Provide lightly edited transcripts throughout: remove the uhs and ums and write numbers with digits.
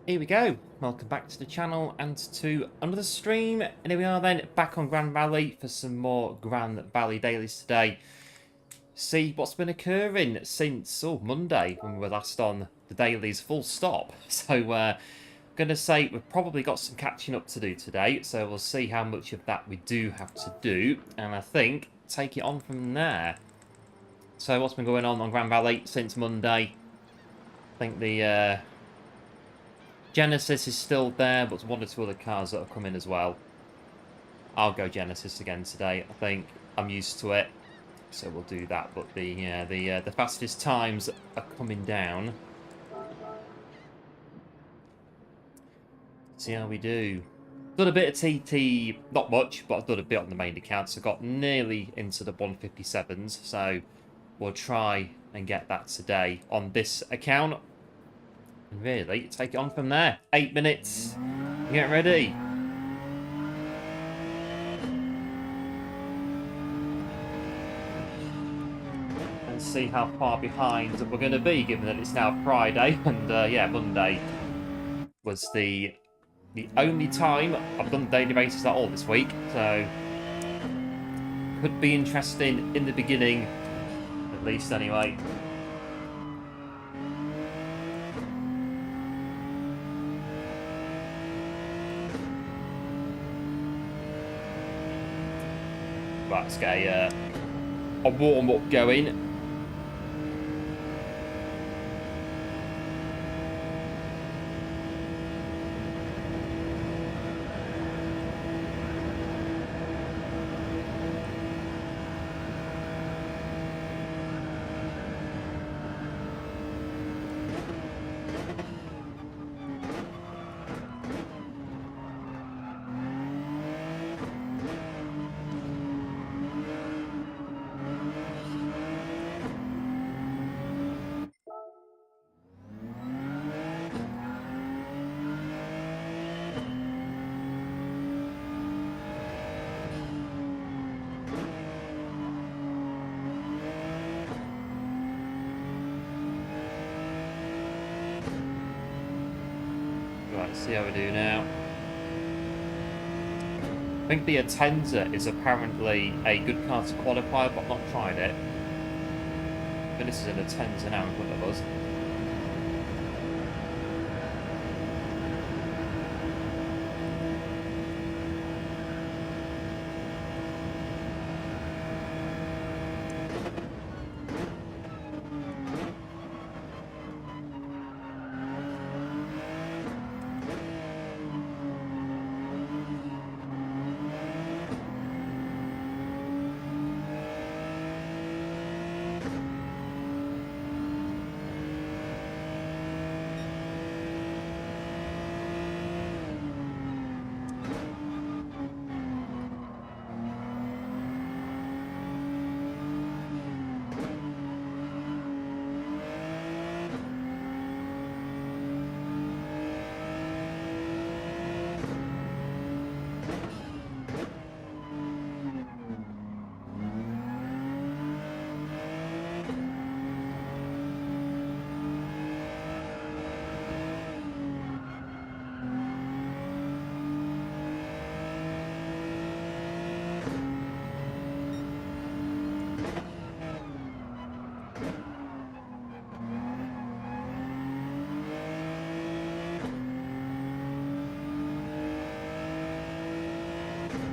Here we go. Welcome back to the channel and to another stream. And here we are then, back on Grand Valley for some more Grand Valley dailies today. See what's been occurring since Monday when we were last on the dailies full stop. So gonna say we've probably got some catching up to do today, so we'll see how much of that we do have to do, and I think take it on from there. So what's been going on Grand Valley since Monday? I think the Genesis is still there, but one or two other cars that have come in as well. I'll go Genesis again today. I think I'm used to it, so we'll do that. But the fastest times are coming down. See how we do. Done a bit of TT, not much, but I've done a bit on the main account. So got nearly into the 157s. So we'll try and get that today on this account. And really, take it on from there. 8 minutes. Get ready. And see how far behind we're going to be, given that it's now Friday. And yeah, Monday was the only time I've done daily races at all this week. So could be interesting in the beginning, at least anyway. Right, let's get a warm-up going. Let's see how we do now. I think the Atenza is apparently a good car to qualify, but I've not tried it. But this is an Atenza now in front of us.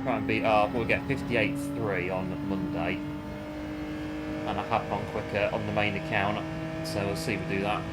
Try and beat up. We'll get 58.3 on Monday, and I have gone quicker on the main account, so we'll see if we do that.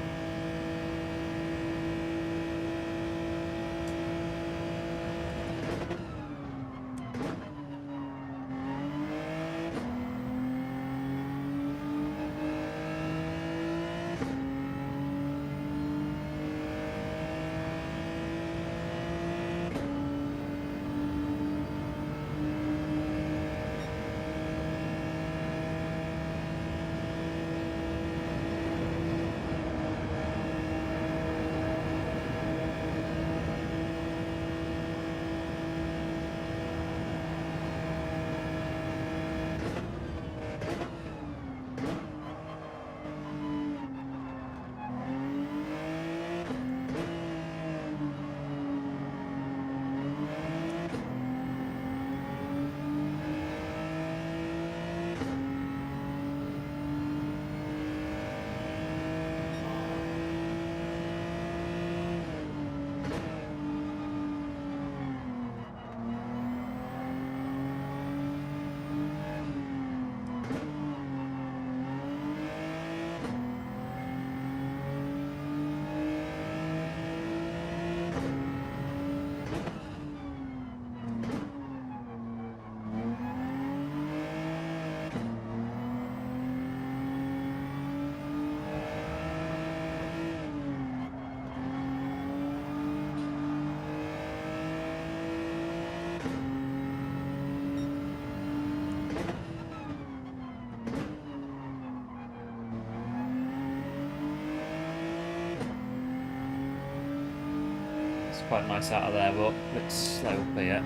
quite nice out of there, but a bit slow up here.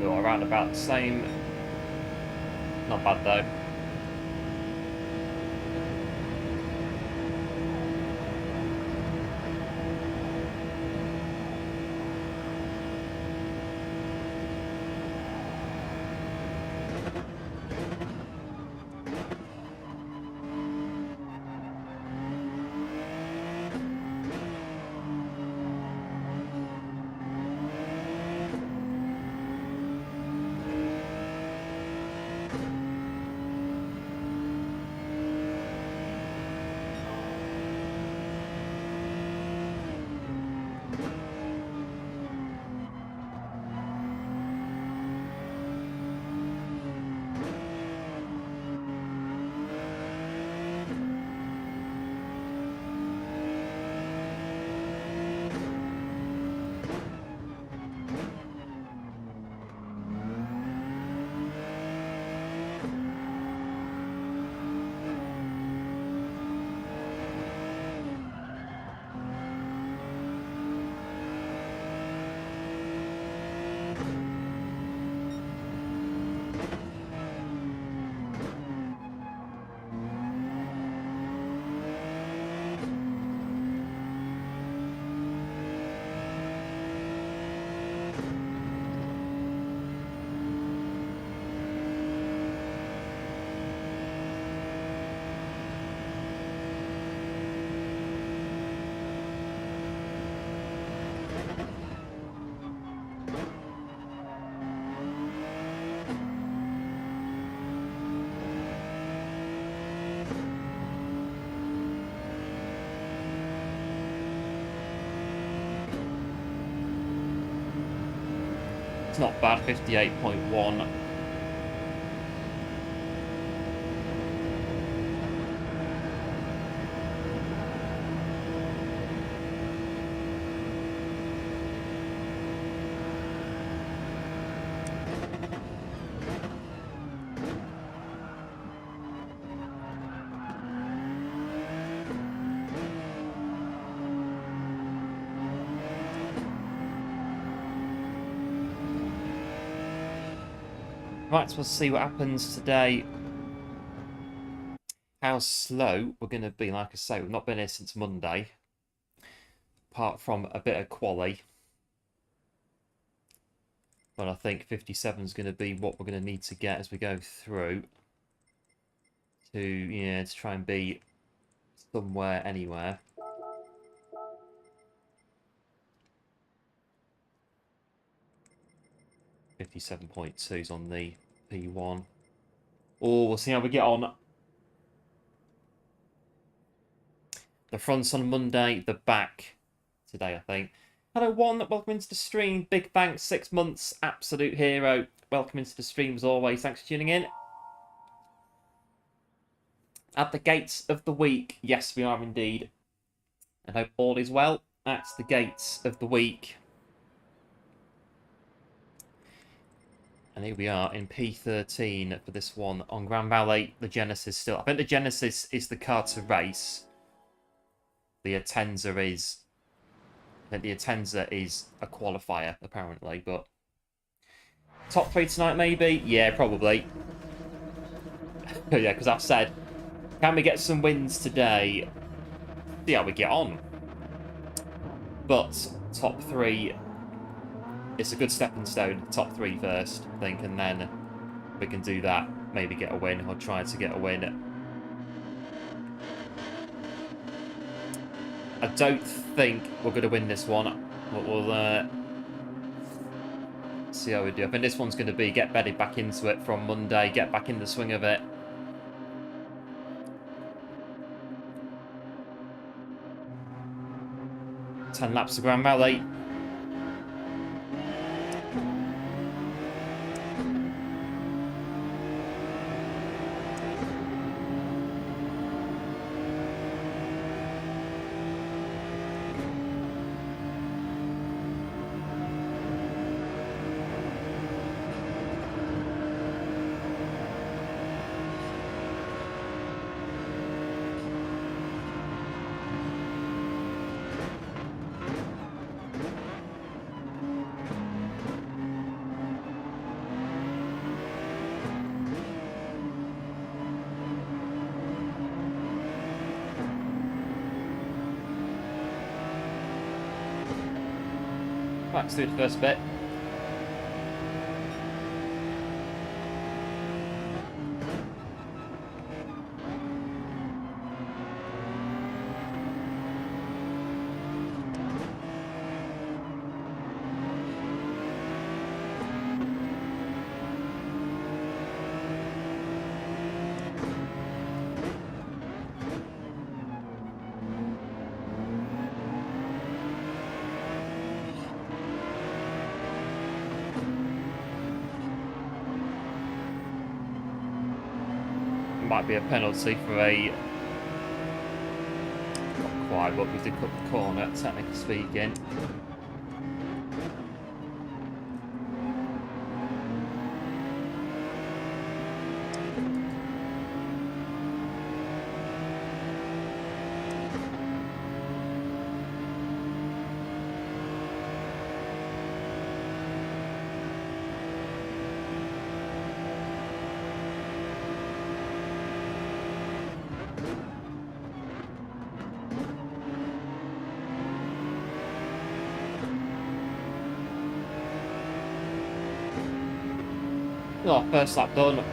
We're around about the same. Not bad though. Not bad, 58.1. Right, so we'll see what happens today. How slow we're going to be. Like I say, we've not been here since Monday. Apart from a bit of quali. But I think 57 is going to be what we're going to need to get as we go through. To try and be somewhere, anywhere. .2 is on the P1. Oh, we'll see how we get on. The front's on Monday, the back today, I think. Hello, One. Welcome into the stream. Big thanks, 6 months. Absolute hero. Welcome into the stream as always. Thanks for tuning in. At the gates of the week. Yes, we are indeed. I hope all is well. At the gates of the week. And here we are in P13 for this one on Grand Valley. The Genesis still. I think the Genesis is the car to race. The Atenza is. I think the Atenza is a qualifier, apparently. But top 3 tonight, maybe? Yeah, probably. Yeah, because I've said, can we get some wins today? See how we get on. But top 3. It's a good stepping stone. Top 3 first, I think, and then we can do that. Maybe get a win, or try to get a win. I don't think we're going to win this one, but we'll see how we do. I think this one's going to be get bedded back into it from Monday, get back in the swing of it. Ten laps of Grand Valley. Max through the first bit. Might be a penalty for a, not quite, but we did cut the corner, technically speaking. Oh, first lap done.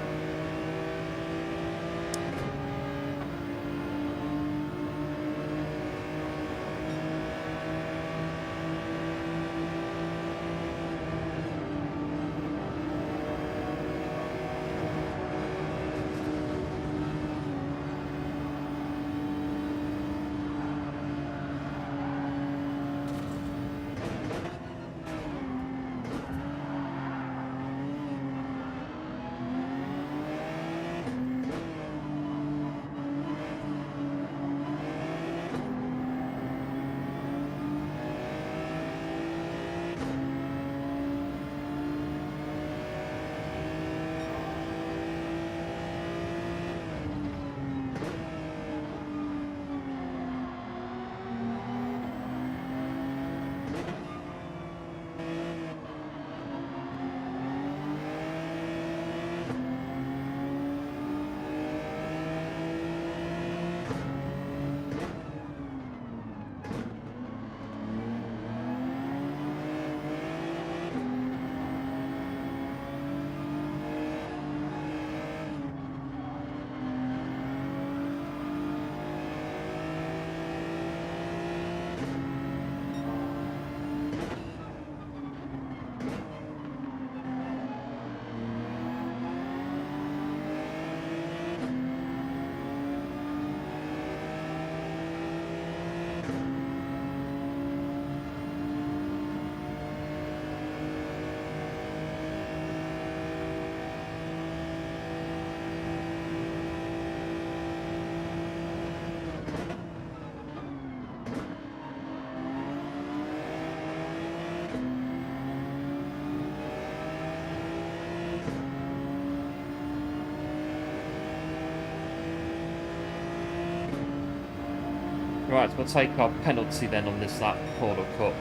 Right, we'll take our penalty then on this lap, Portal Cup.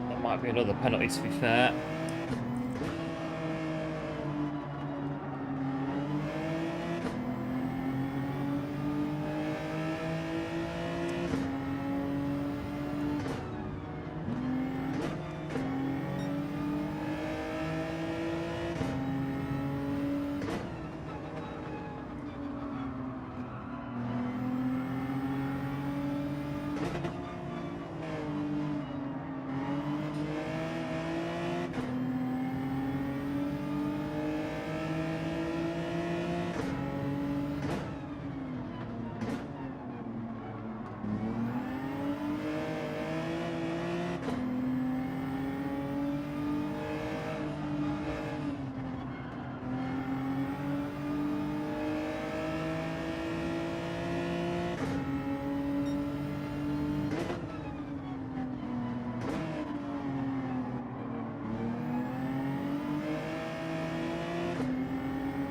That might be another penalty, to be fair.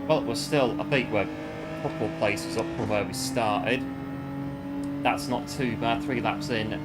Well, we're still, I think we're a couple of places up from where we started. That's not too bad, 3 laps in.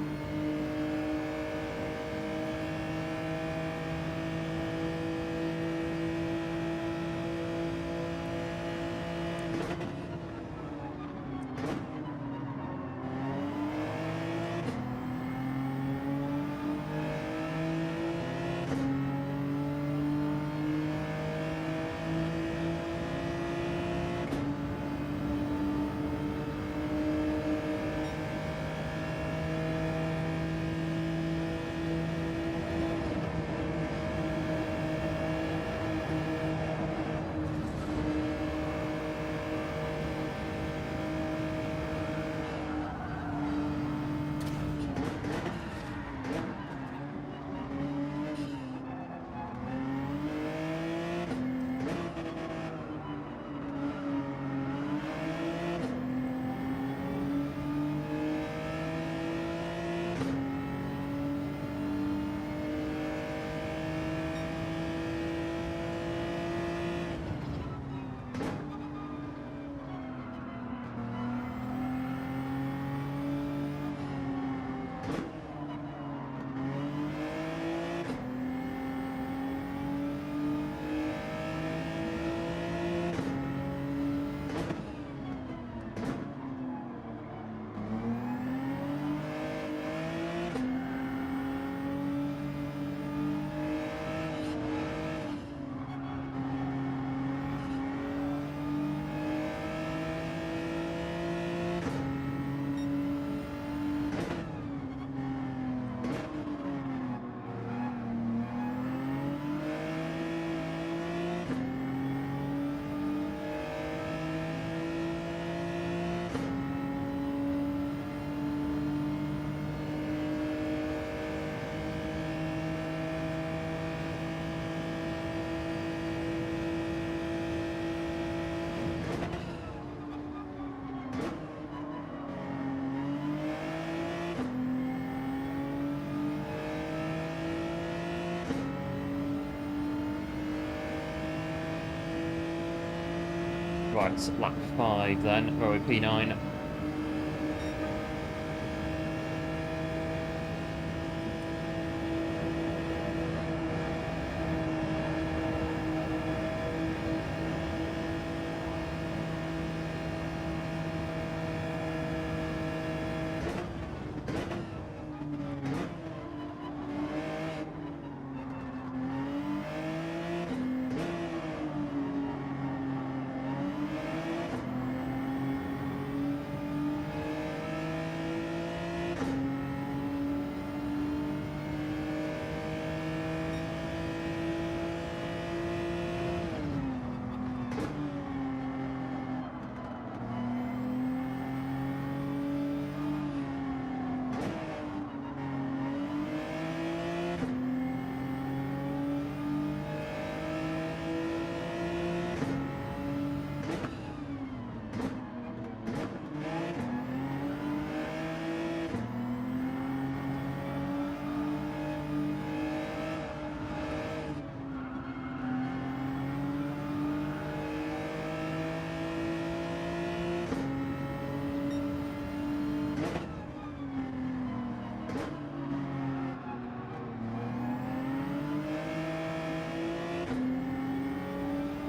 Right, it's lap 5 then, where we're P9.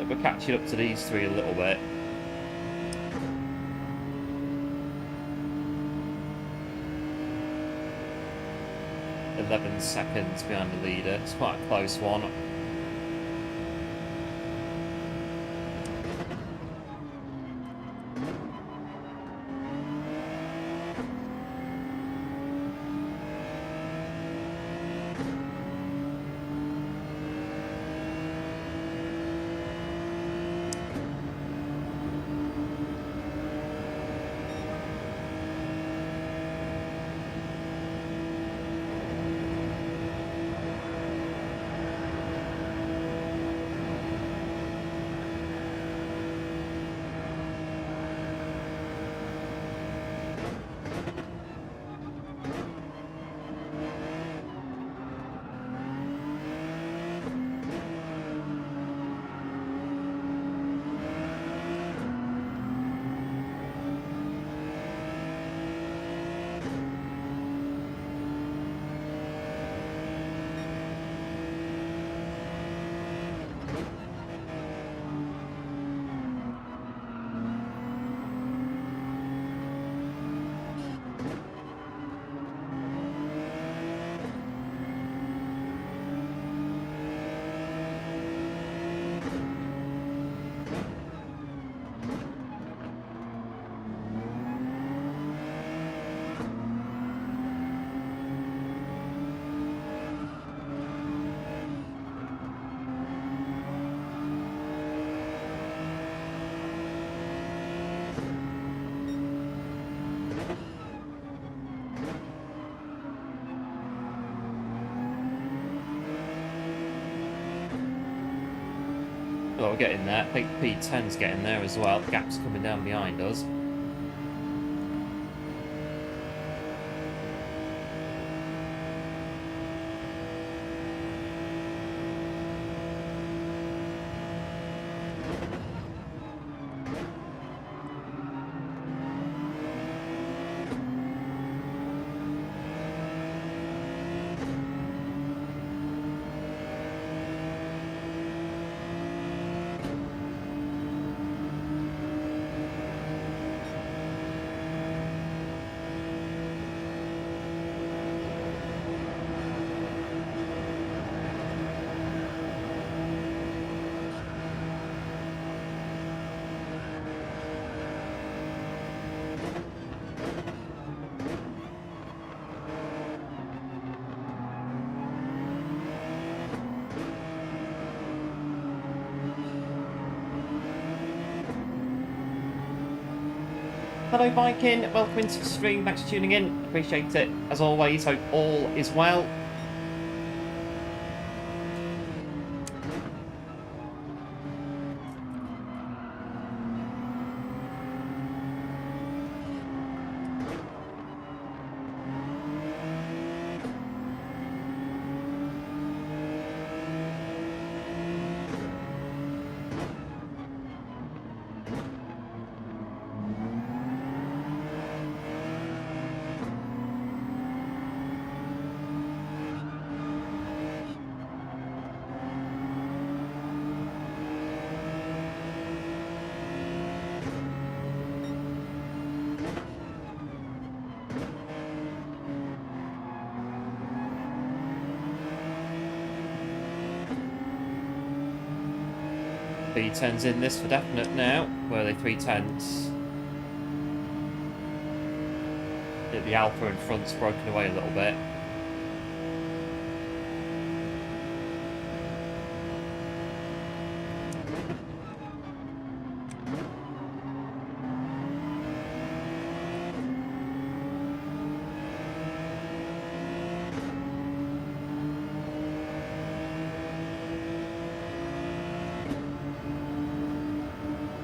We're catching up to these three a little bit. $11 behind the leader. It's quite a close one. Well, we're getting there. I think P10's getting there as well. Gap's coming down behind us. Hello Viking, welcome into the stream, thanks for tuning in, appreciate it as always, hope all is well. B10's in this for definite now. Where are they? 310s. The Alpha in front's broken away a little bit.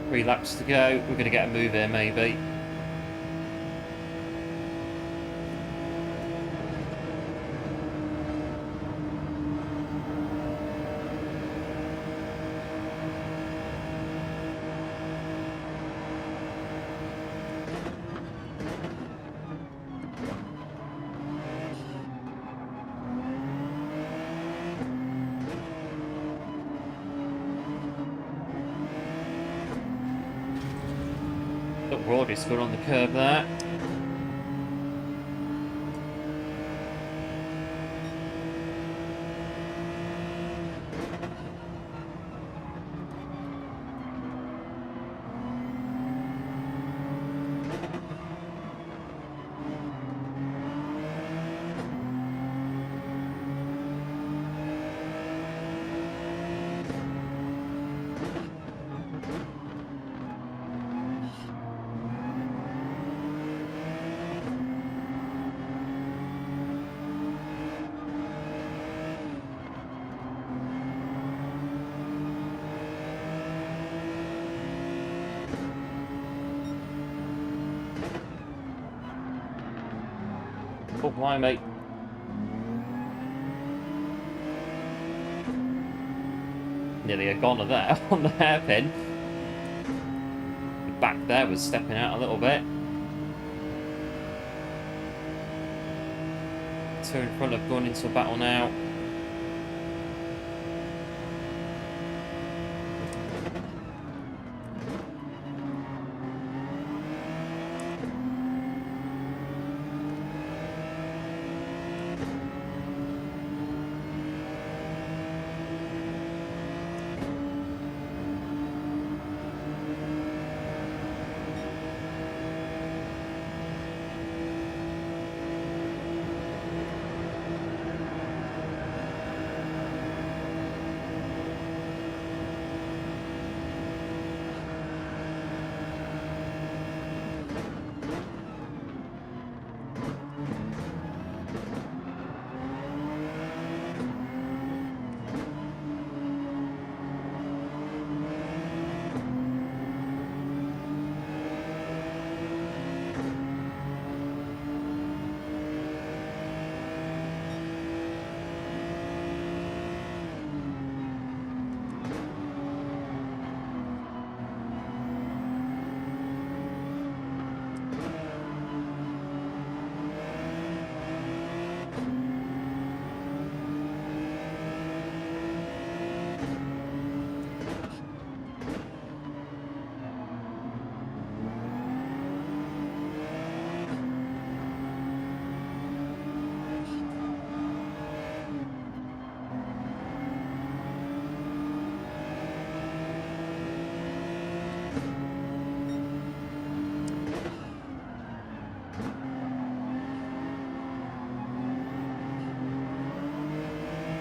Three laps to go. We're going to get a move here, maybe. Broadly's good on the curb there. Oh, why, mate? Nearly a goner there on the hairpin. The back there was stepping out a little bit. Two in front have gone into a battle now.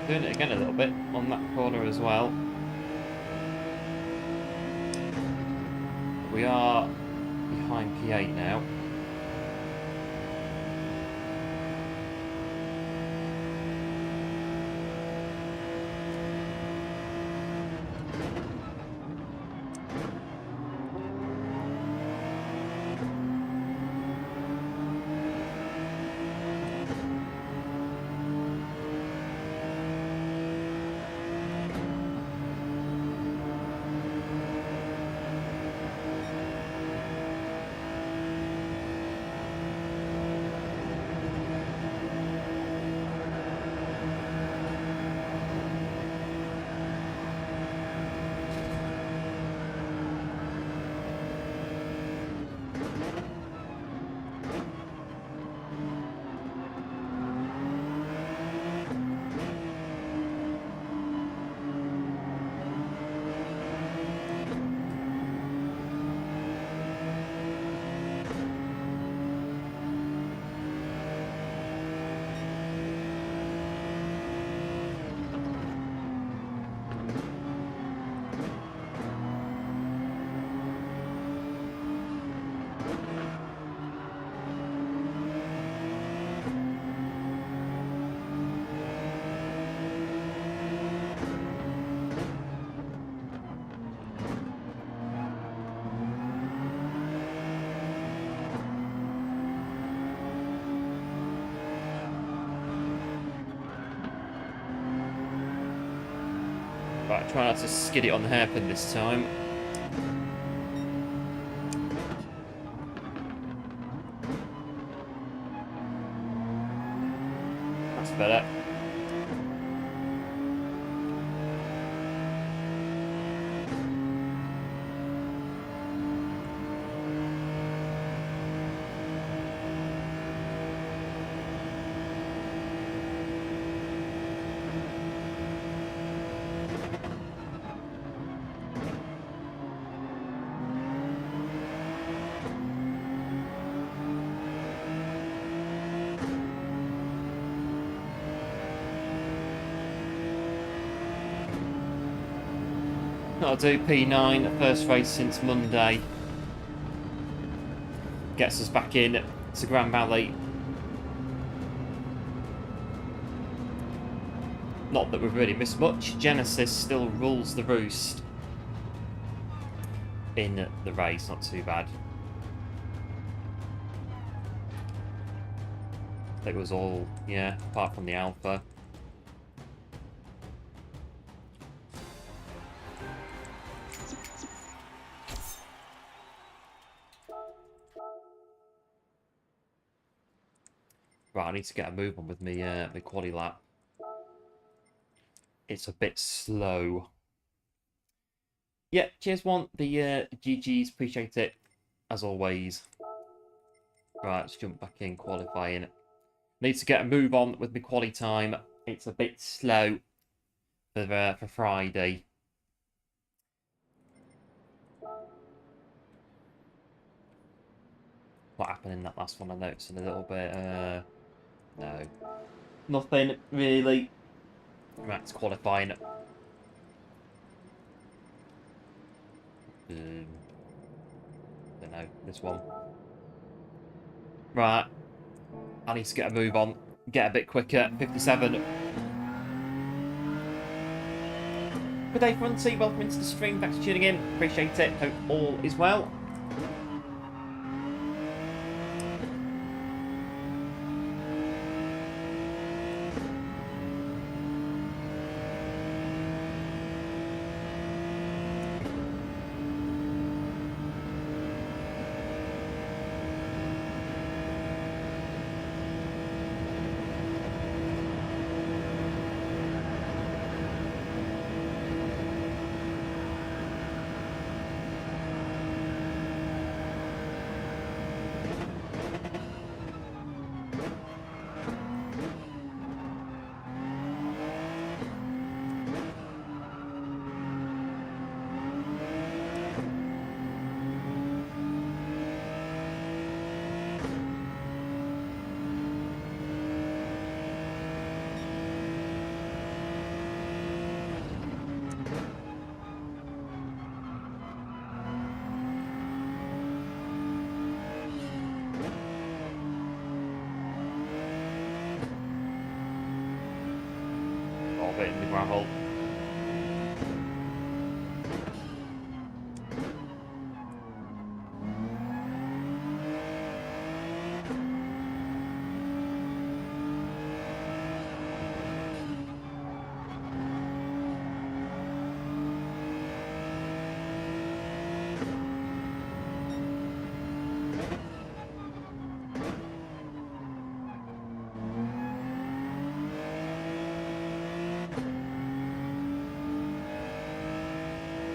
Doing it again a little bit on that corner as well. We are behind P8 now. Right, try not to skid it on the hairpin this time. That's better. I'll do P9, first race since Monday. Gets us back in to Grand Valley. Not that we've really missed much. Genesis still rules the roost in the race, not too bad. It was all, yeah, apart from the Alpha. Right, I need to get a move on with me, my quali lap. It's a bit slow. Yeah, cheers, one. The GGs, appreciate it, as always. Right, let's jump back in, qualifying. Need to get a move on with my quali time. It's a bit slow for Friday. What happened in that last one? I noticed a little bit. No, nothing really. Right, it's qualifying. Don't know, this one. Right, I need to get a move on. Get a bit quicker. 57. Good day, Fronty. Welcome into the stream. Thanks for tuning in. Appreciate it. Hope all is well. little bit in the gravel.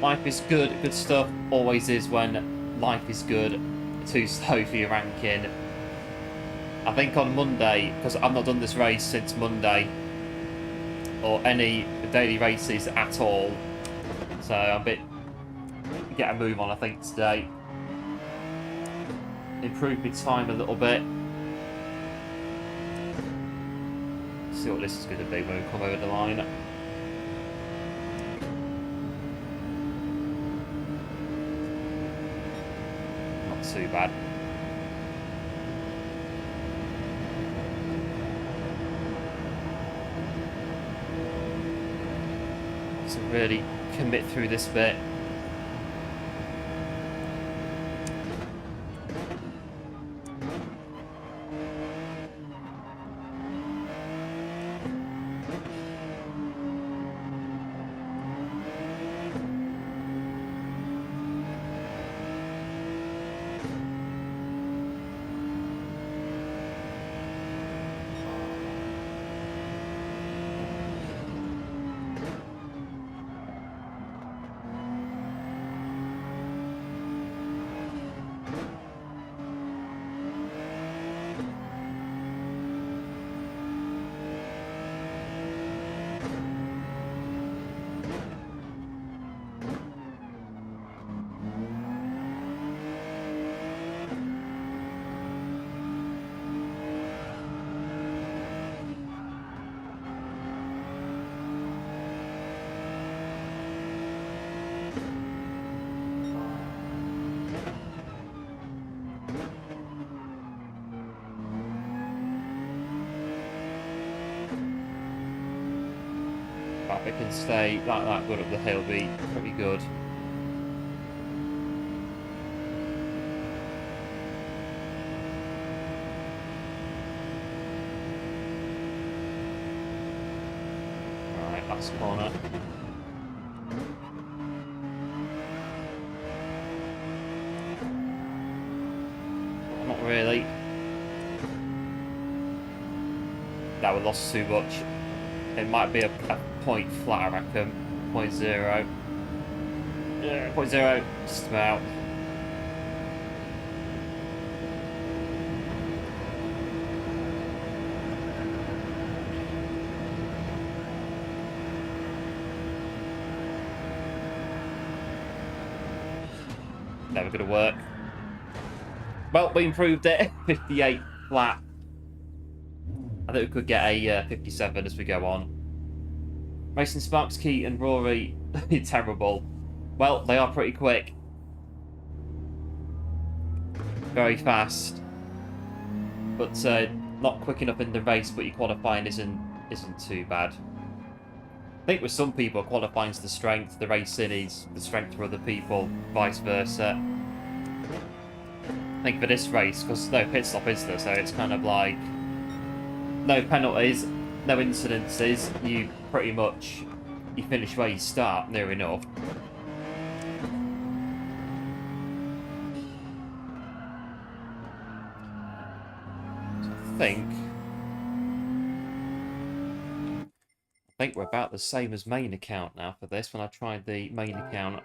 Life is good. Good stuff always is when life is good. Too slow for your ranking. I think on Monday, because I've not done this race since Monday, or any daily races at all, so I'm a bit... get a move on, I think, today. Improve my time a little bit. See what this is going to be when we come over the line. Too bad. So really commit through this bit. If it can stay like that good up the hill, be pretty good. Alright, last corner. Not really. That we lost too much. It might be a point flat, I reckon. 0.0. Yeah, 0.0. Just about. Never gonna work. Well, we improved it. 58 flat. I think we could get a 57 as we go on. Racing Sparks, Key and Rory, terrible. Well, they are pretty quick. Very fast. But not quick enough in the race, but your qualifying isn't too bad. I think with some people, qualifying's the strength, the racing is the strength for other people, vice versa. I think for this race, because no pit stop is there, so it's kind of like no penalties, no incidences, you pretty much, you finish where you start, near enough. So I think we're about the same as main account now for this, when I tried the main account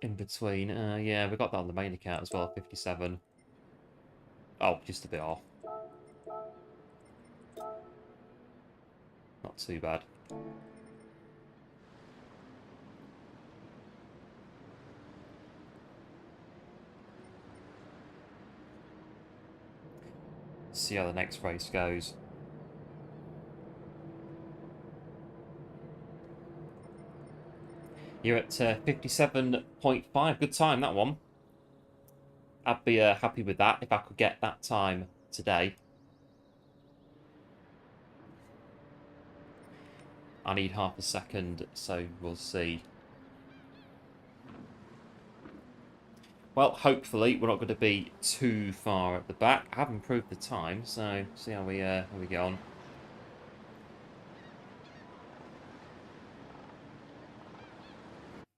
in between. Yeah, we got that on the main account as well, 57. Oh, just a bit off. Not too bad. See how the next race goes. You're at 57.5. Good time, that one. I'd be happy with that if I could get that time today. I need half a second, so we'll see. Well, hopefully we're not going to be too far at the back. I have improved the time, so see how we get on.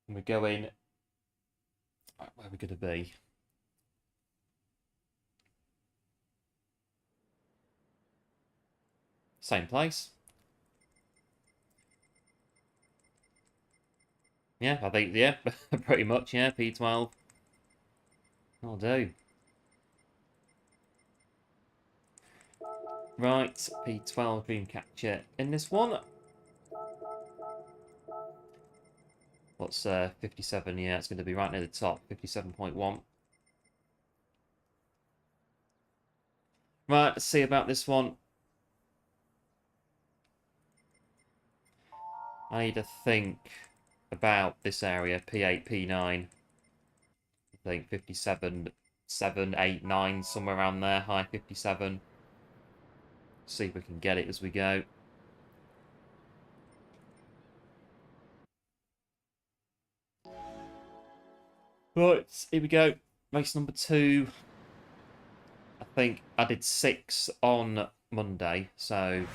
And we're going... Where are we going to be? Same place. Yeah, I think, yeah, pretty much, yeah, P12. I'll do. Right, P12 Dreamcatcher in this one. What's 57? Yeah, it's going to be right near the top, 57.1. Right, let's see about this one. I need to think about this area, P8, P9. I think 57, 7, 8, 9, somewhere around there, high 57. See if we can get it as we go. Right, here we go. Race number 2. I think I did 6 on Monday, so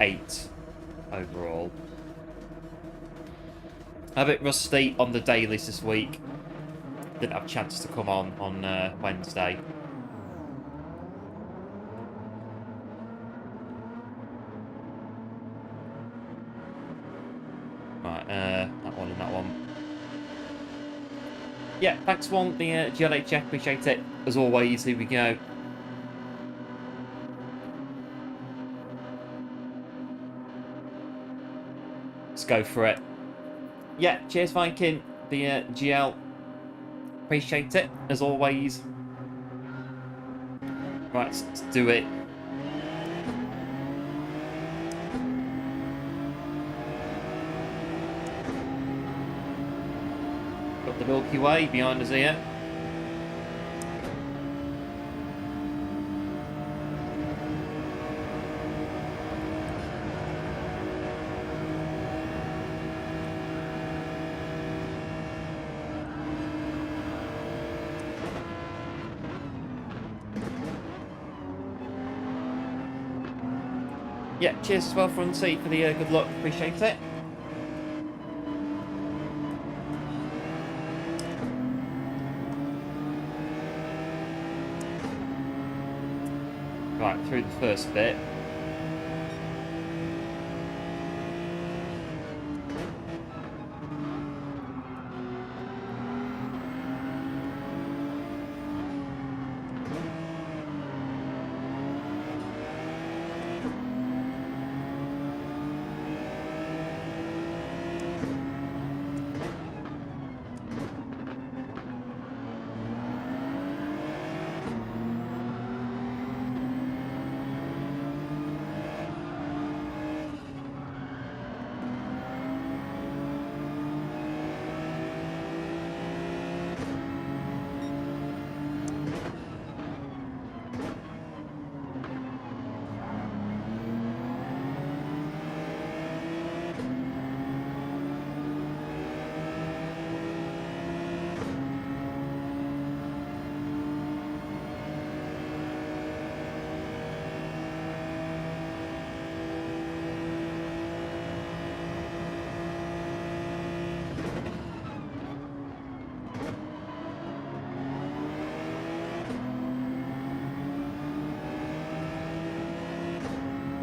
8 overall. A bit rusty on the dailies this week. Didn't have a chance to come on Wednesday. Right, that one and that one. Yeah, thanks one, the GLHF, appreciate it. As always, here we go. Let's go for it. Yeah, cheers Viking, the GL. Appreciate it, as always. Right, let's do it. Got the Milky Way behind us here. Yeah, cheers as well, Fronty, for the good luck. Appreciate it. Right, through the first bit.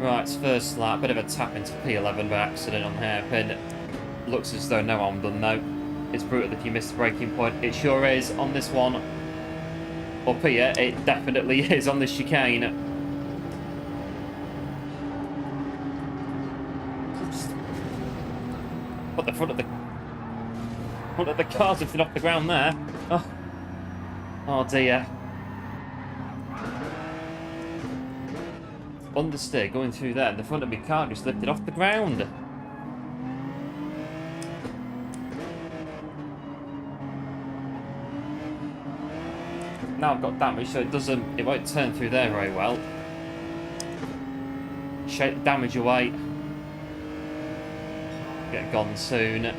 Right, first lap, bit of a tap into P11 by accident on hairpin. Looks as though no harm done though. It's brutal if you miss the braking point. It sure is on this one. Up here, it definitely is on the chicane. Put the front of the car's lifted off the ground there. Oh dear. Understeer going through there, and the front of my car just lifted off the ground. Now I've got damage, so it won't turn through there very well. Shake the damage away. get gone soon.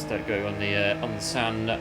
Don't go on the sand.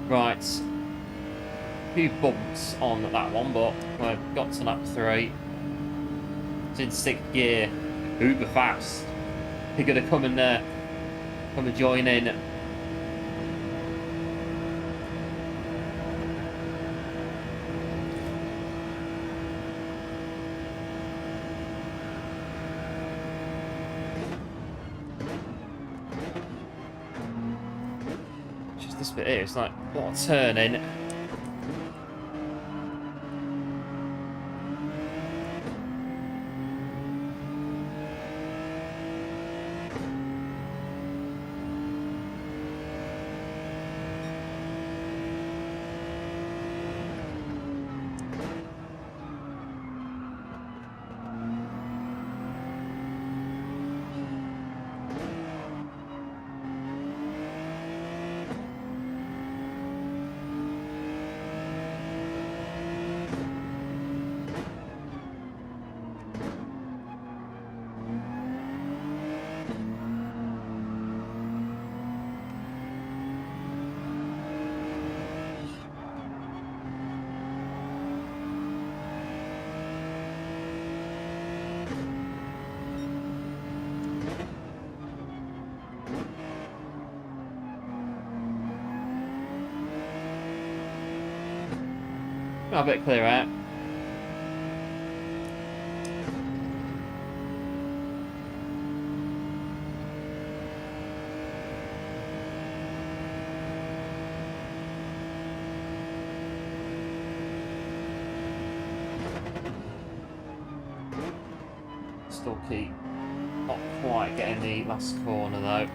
Right, a few bumps on that one, but we've got to lap 3. It's in 6th gear, uber fast. You're gonna come and join in. Just this bit here, it's like what a turning. A bit clear out. Still keep not quite getting the last corner though.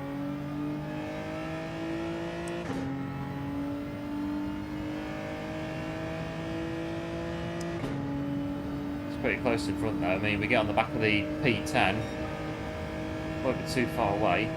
Pretty close in front though. I mean, we get on the back of the P10. Won't be too far away.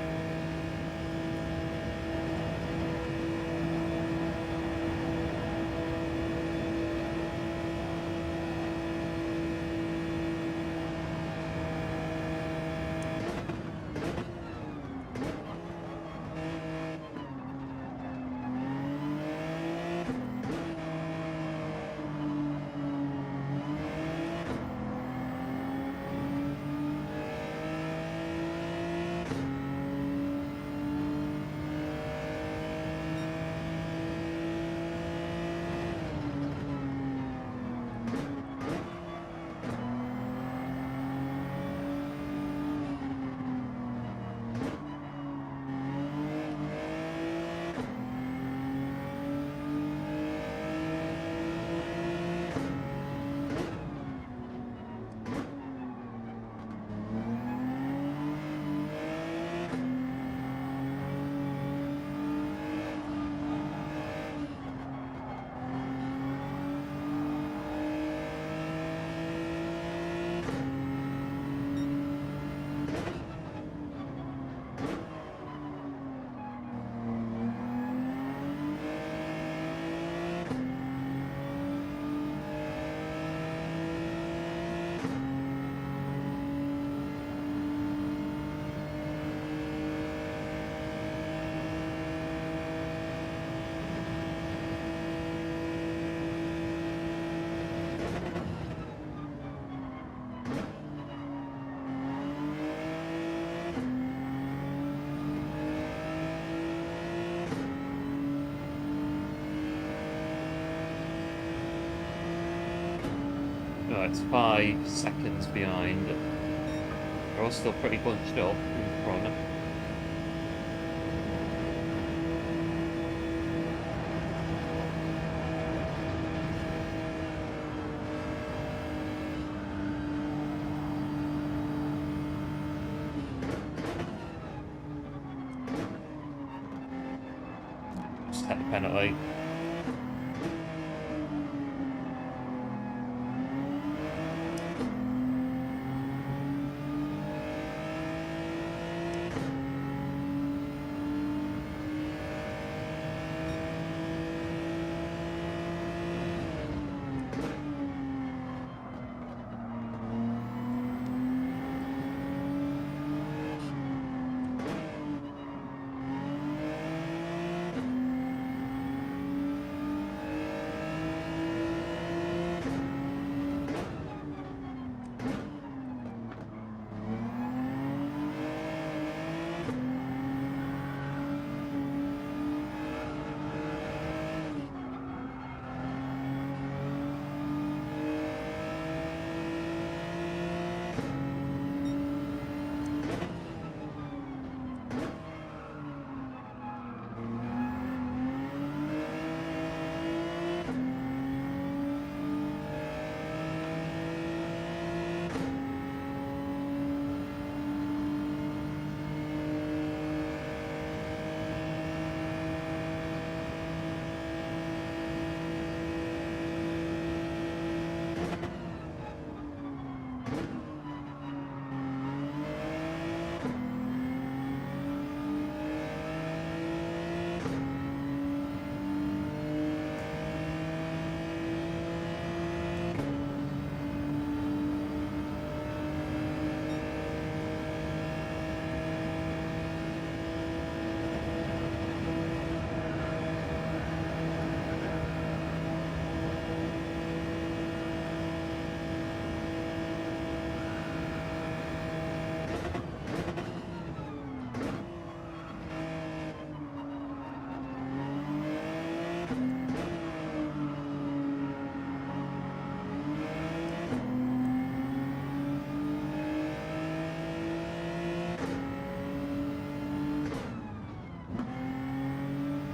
Oh, it's 5 seconds behind. They're all still pretty bunched up in front. Just had the penalty.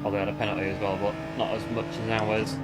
Probably had a penalty as well, but not as much as ours.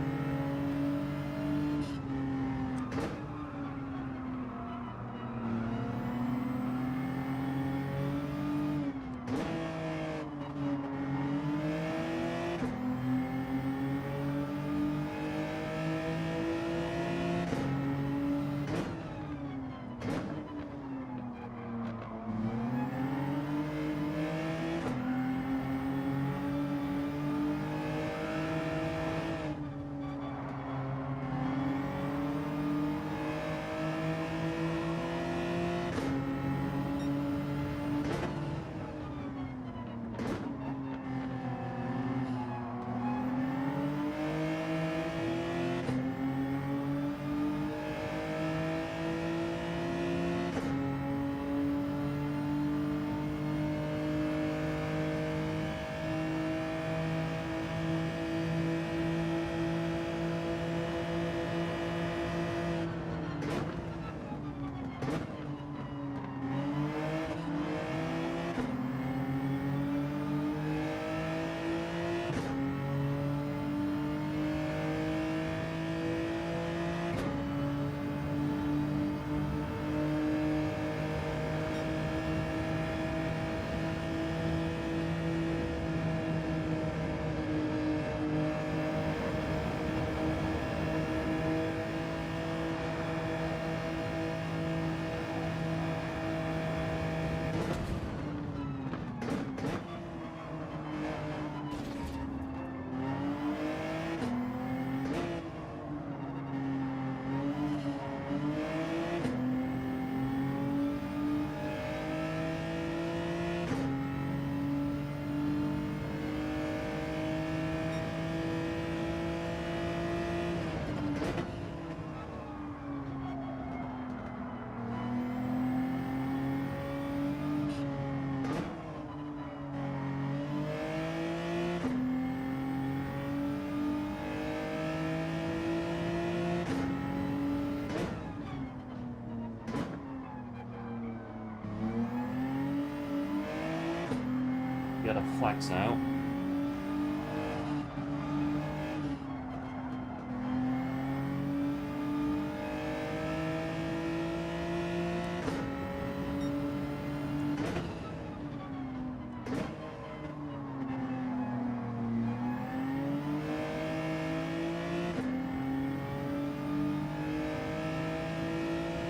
flags out.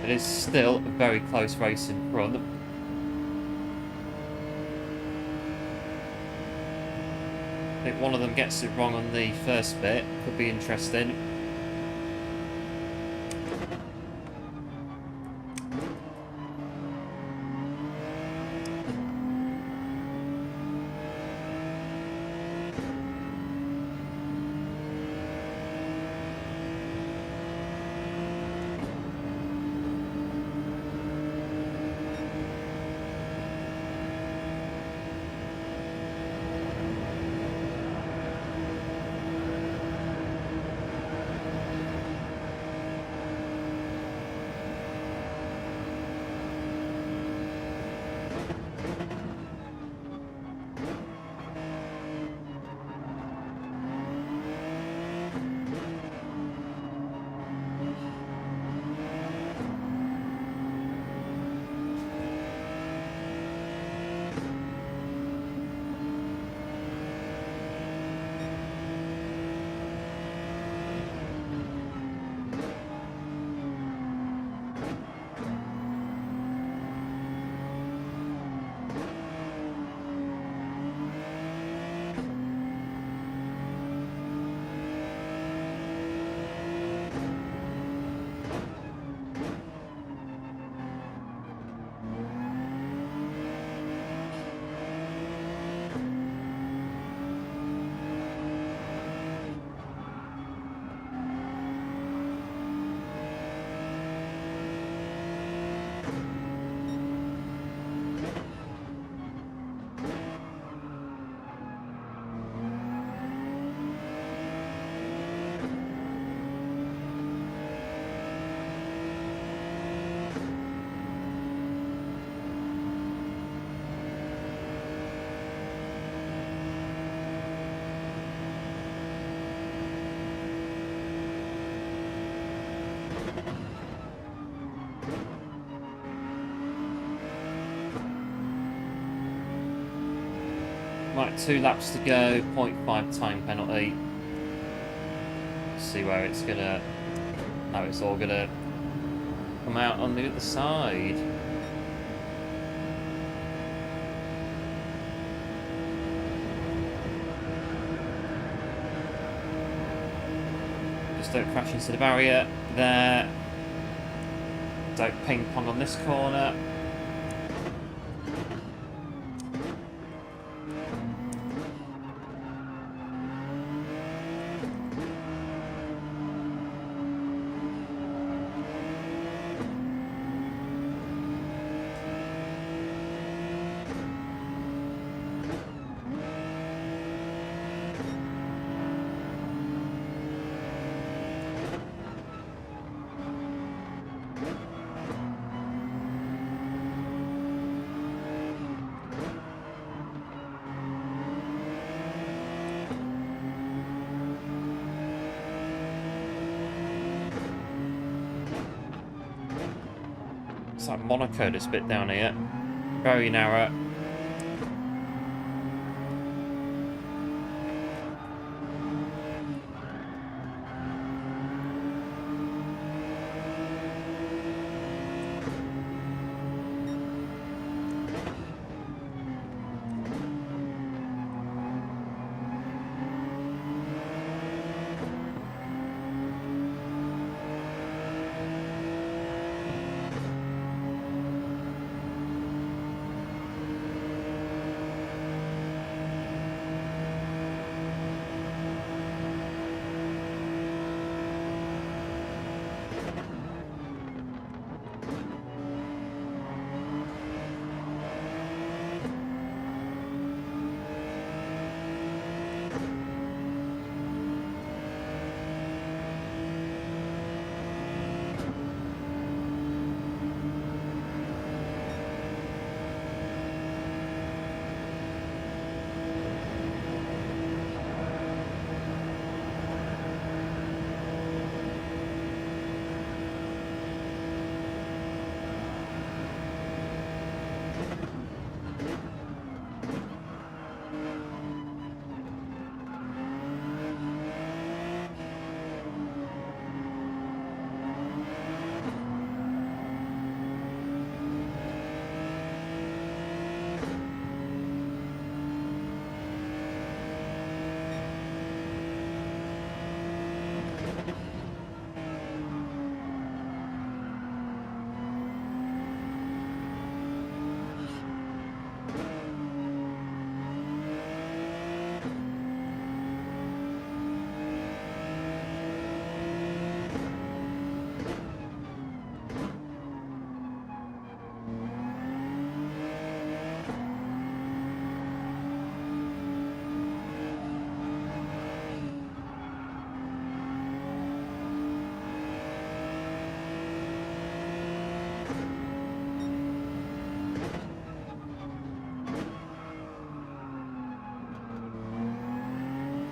It is still a very close race in front. I think one of them gets it wrong on the first bit. Could be interesting. Right, 2 laps to go, 0.5 time penalty. See where it's gonna, how it's all gonna come out on the other side. Just don't crash into the barrier there. Don't ping pong on this corner. It's like Monaco, this bit down here. Very narrow.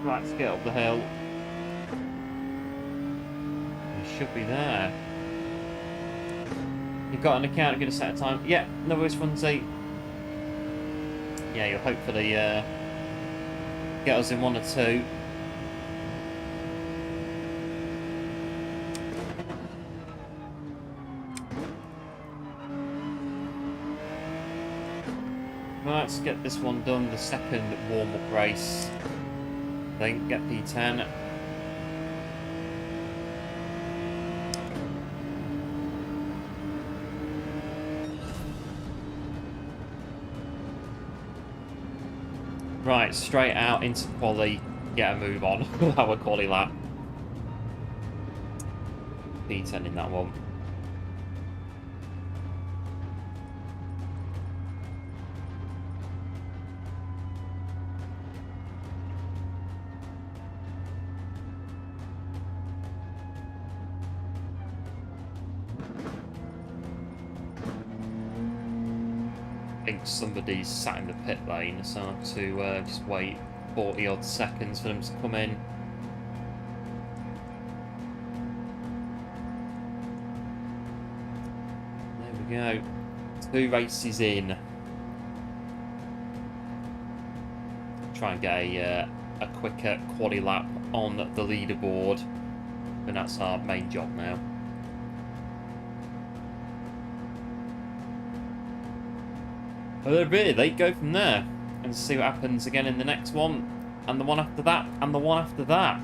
Right, let's get up the hill. You should be there. You've got an account, you're going to set a time. Yeah, no worries, Funzy. Yeah, you'll hopefully get us in 1 or 2. Right, let's get this one done. The second warm-up race. Then get P10. Right, straight out into quali. Get a move on with our quali lap. P10 in that one. I think somebody's sat in the pit lane, so I have to just wait 40 odd seconds for them to come in. There we go. 2 races in. Try and get a quicker quali lap on the leaderboard, and that's our main job now. Well, really, they go from there and see what happens again in the next one, and the one after that, and the one after that.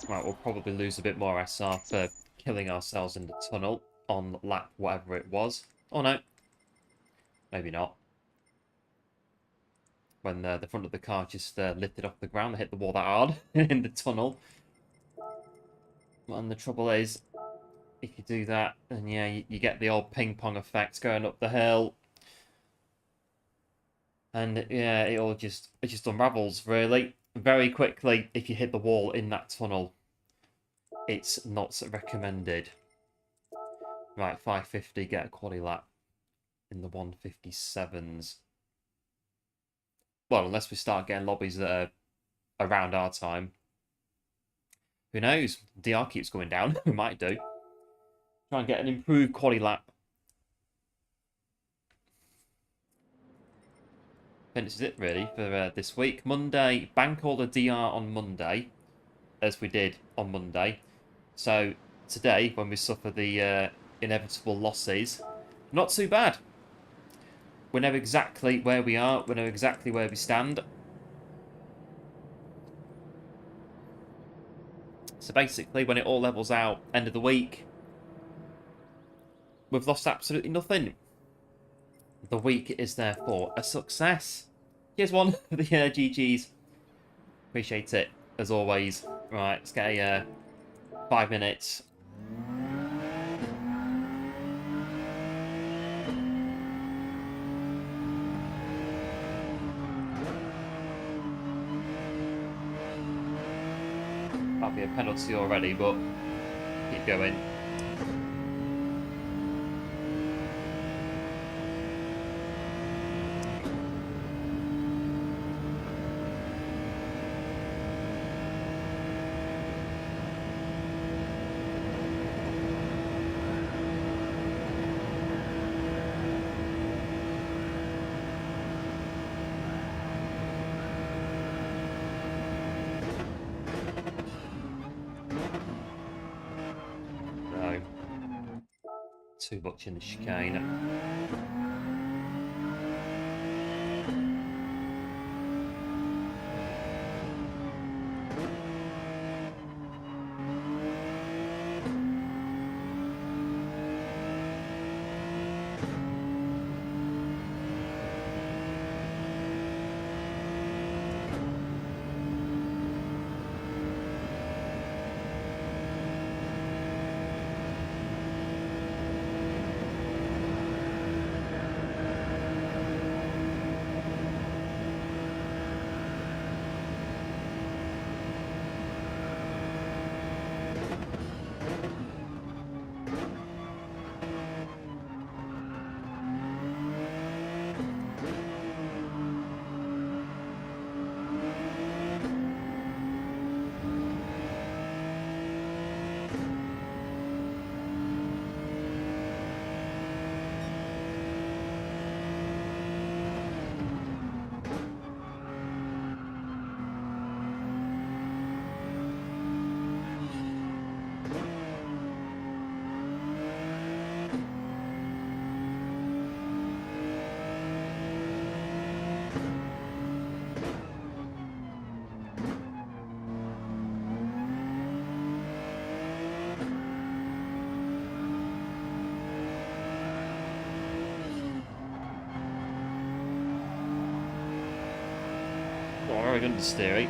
Right, we'll probably lose a bit more SR for killing ourselves in the tunnel on lap whatever it was. Oh no, maybe not. When the front of the car just lifted off the ground, they hit the wall that hard in the tunnel. And the trouble is, if you do that, then yeah, you get the old ping pong effect going up the hill. And yeah, it just unravels really very quickly if you hit the wall in that tunnel. It's not recommended. Right, 550, get a quali lap in the 157s. Well, unless we start getting lobbies that are around our time. Who knows? DR keeps going down. We might do. Try and get an improved quali lap. And this is it, really, for this week. Monday, bank all the DR on Monday, as we did on Monday. So, today, when we suffer the inevitable losses, not too bad. We know exactly where we are. We know exactly where we stand. So basically, when it all levels out, end of the week, we've lost absolutely nothing. The week is therefore a success. Here's one for the GGs. Appreciate it, as always. Right, let's get a 5 minutes. That'll be a penalty already, but keep going. Too much in the chicane. understeery.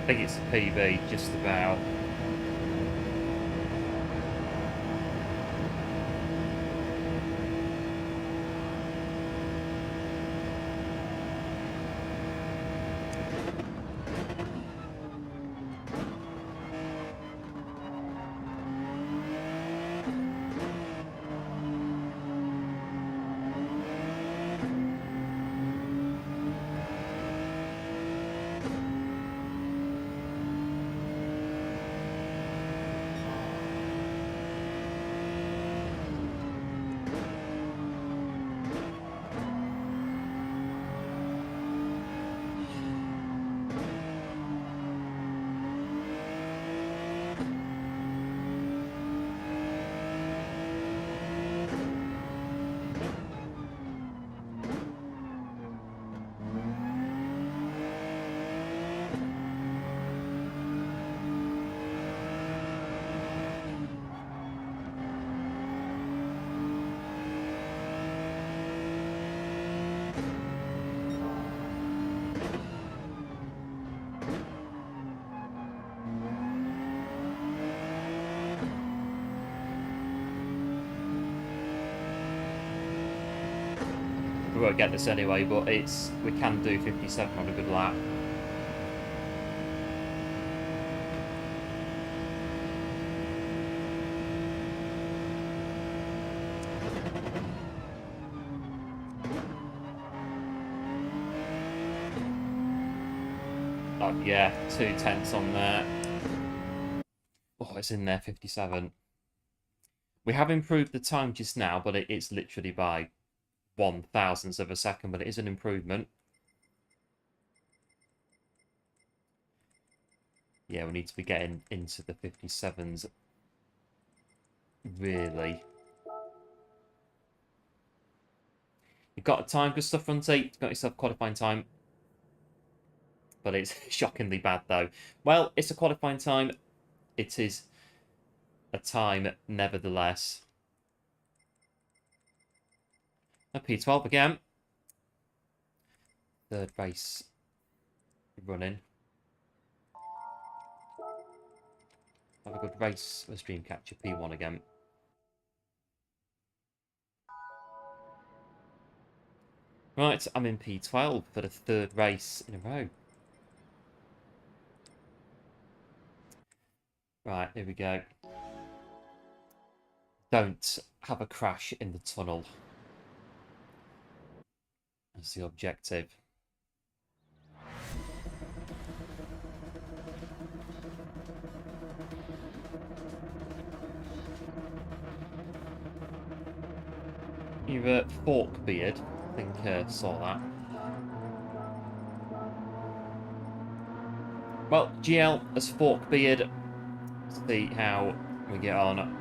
I think it's a PB, just about. We won't get this anyway, but we can do 57 on a good lap. Oh yeah, 2/10 on there. Oh, it's in there, 57. We have improved the time just now, but it's literally by 1/1000th of a second, but it is an improvement. Yeah, we need to be getting into the 57s, really. You've got a time, good stuff, Runty. You've got yourself qualifying time. But it's shockingly bad, though. Well, it's a qualifying time. It is a time, nevertheless. A P12 again. Third race running. Have a good race with Streamcatcher. P1 again. Right, I'm in P12 for the third race in a row. Right, here we go. Don't have a crash in the tunnel. That's the objective. You're Fork Beard. I think saw that. Well, GL as Fork Beard. See how we get on.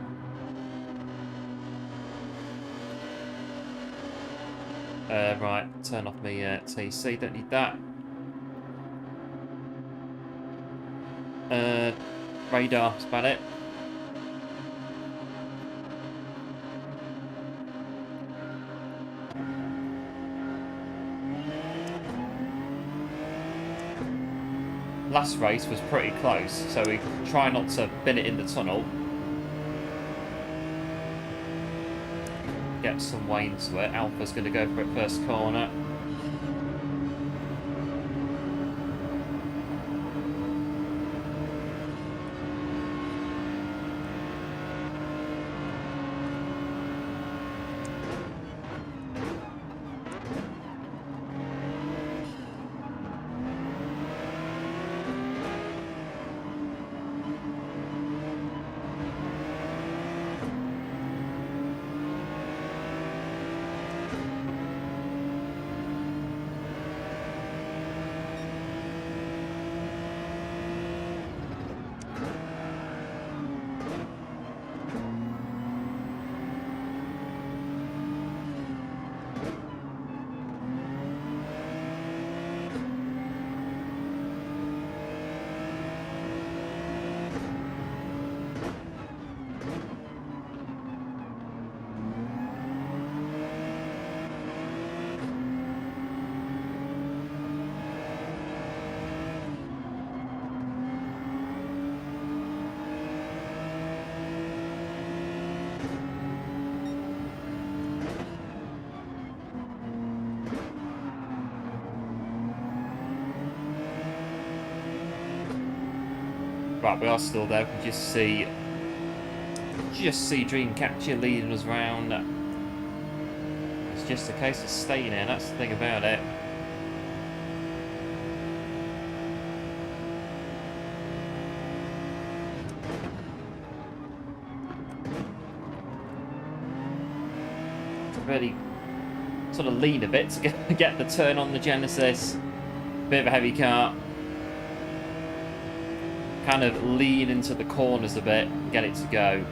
Right, turn off my TC. Don't need that. Radar, that's about it. Last race was pretty close, so we try not to bin it in the tunnel. Get some way into it. Alpha's going to go for it first corner. Right, we are still there. We can just see Dreamcatcher leading us round. It's just a case of staying in. That's the thing about it. Really sort of lean a bit to get the turn on the Genesis. Bit of a heavy car. Kind of lean into the corners a bit and get it to go.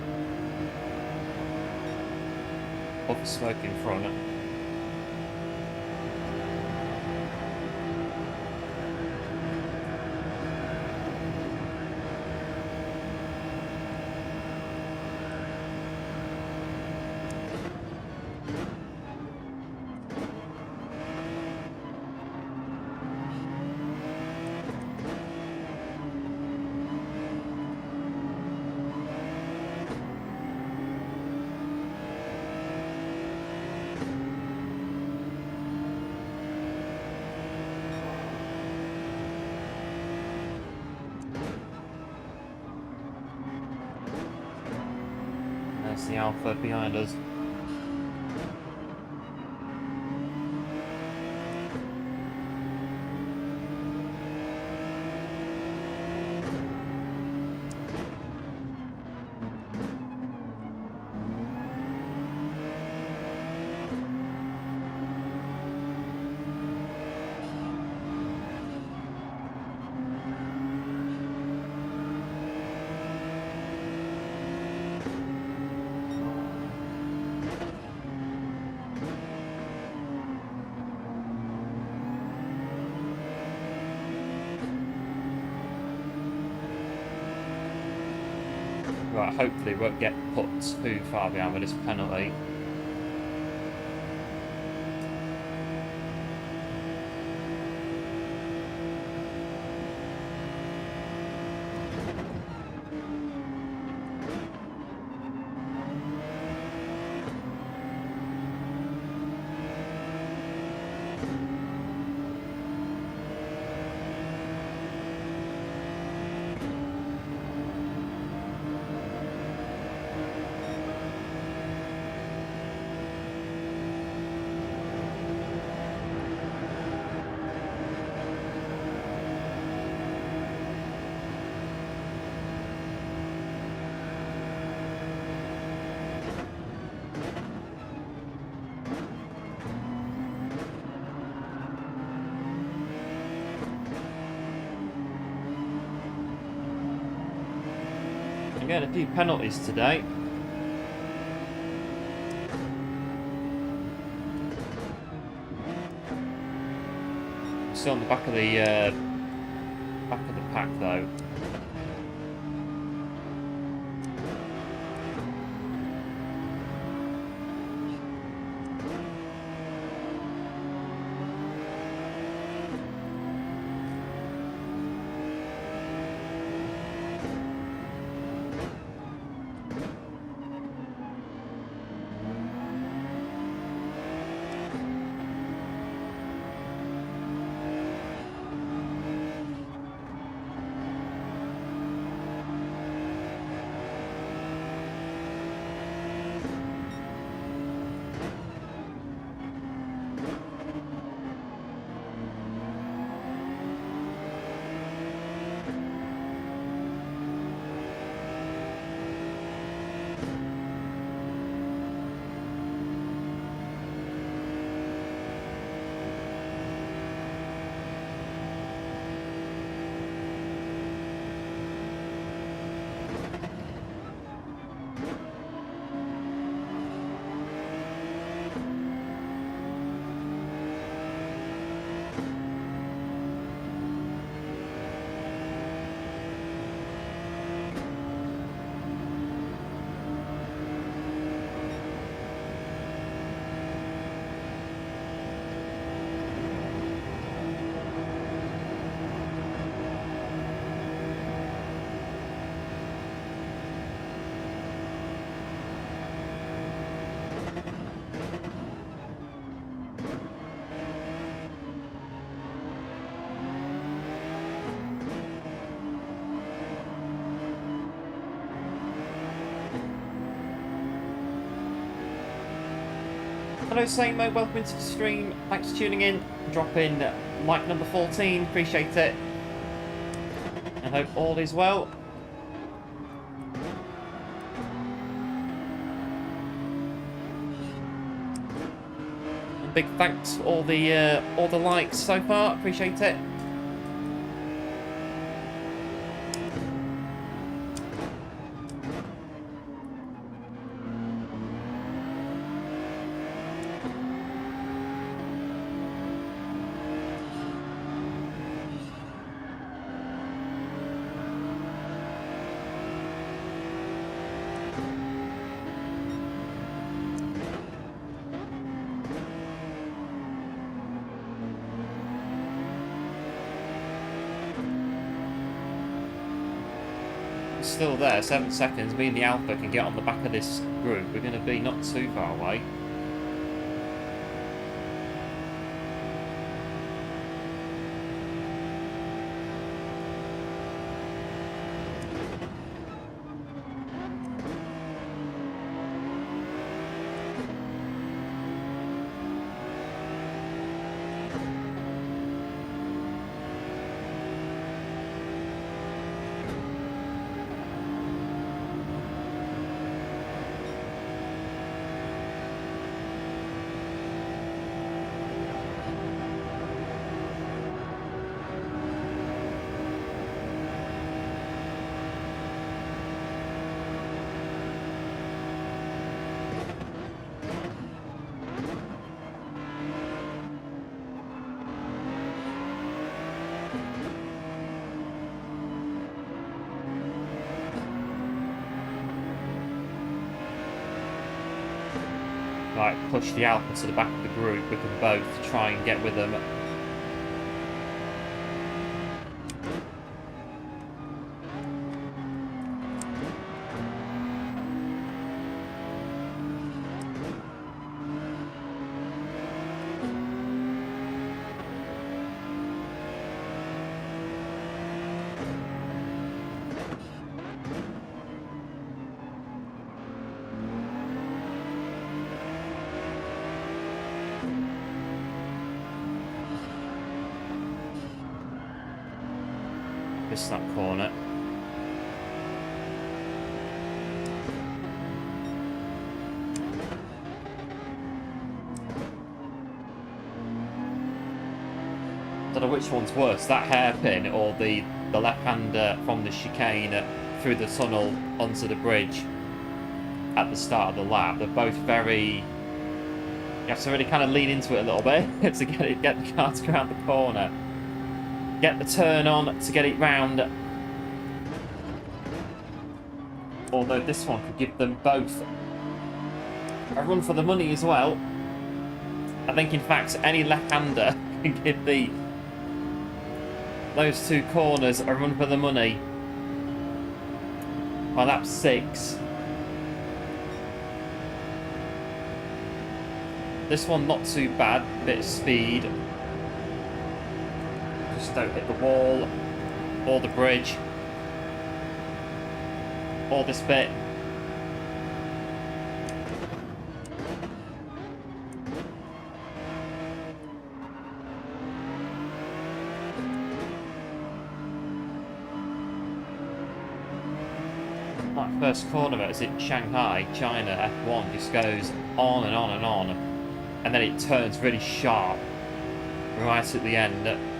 Off the smoke in front. There's the Alpha behind us. Right, hopefully we won't get put too far behind with this penalty. I'm getting a few penalties today. Still on the back of the pack though. Hello Samo, welcome into the stream. Thanks for tuning in. Drop in like number 14, appreciate it. I hope all is well. And big thanks for all the likes so far, appreciate it. Still there, 7 seconds. Me and the Alpha can get on the back of this group. We're going to be not too far away. Right, push the Alpha to the back of the group. We can both try and get with them. That corner. Don't know which one's worse, that hairpin or the left-hander from the chicane through the tunnel onto the bridge at the start of the lap. They're both very... You have to really kind of lean into it a little bit to get the car to go around the corner. Get the turn on to get it round. Although this one could give them both a run for the money as well. I think, in fact, any left-hander can give those two corners a run for the money. Well, that's 6. This one not too bad, bit of speed. Just don't hit the wall or the bridge or this bit. That first corner as in Shanghai, China, F1 just goes on and on and on, and then it turns really sharp right at the end.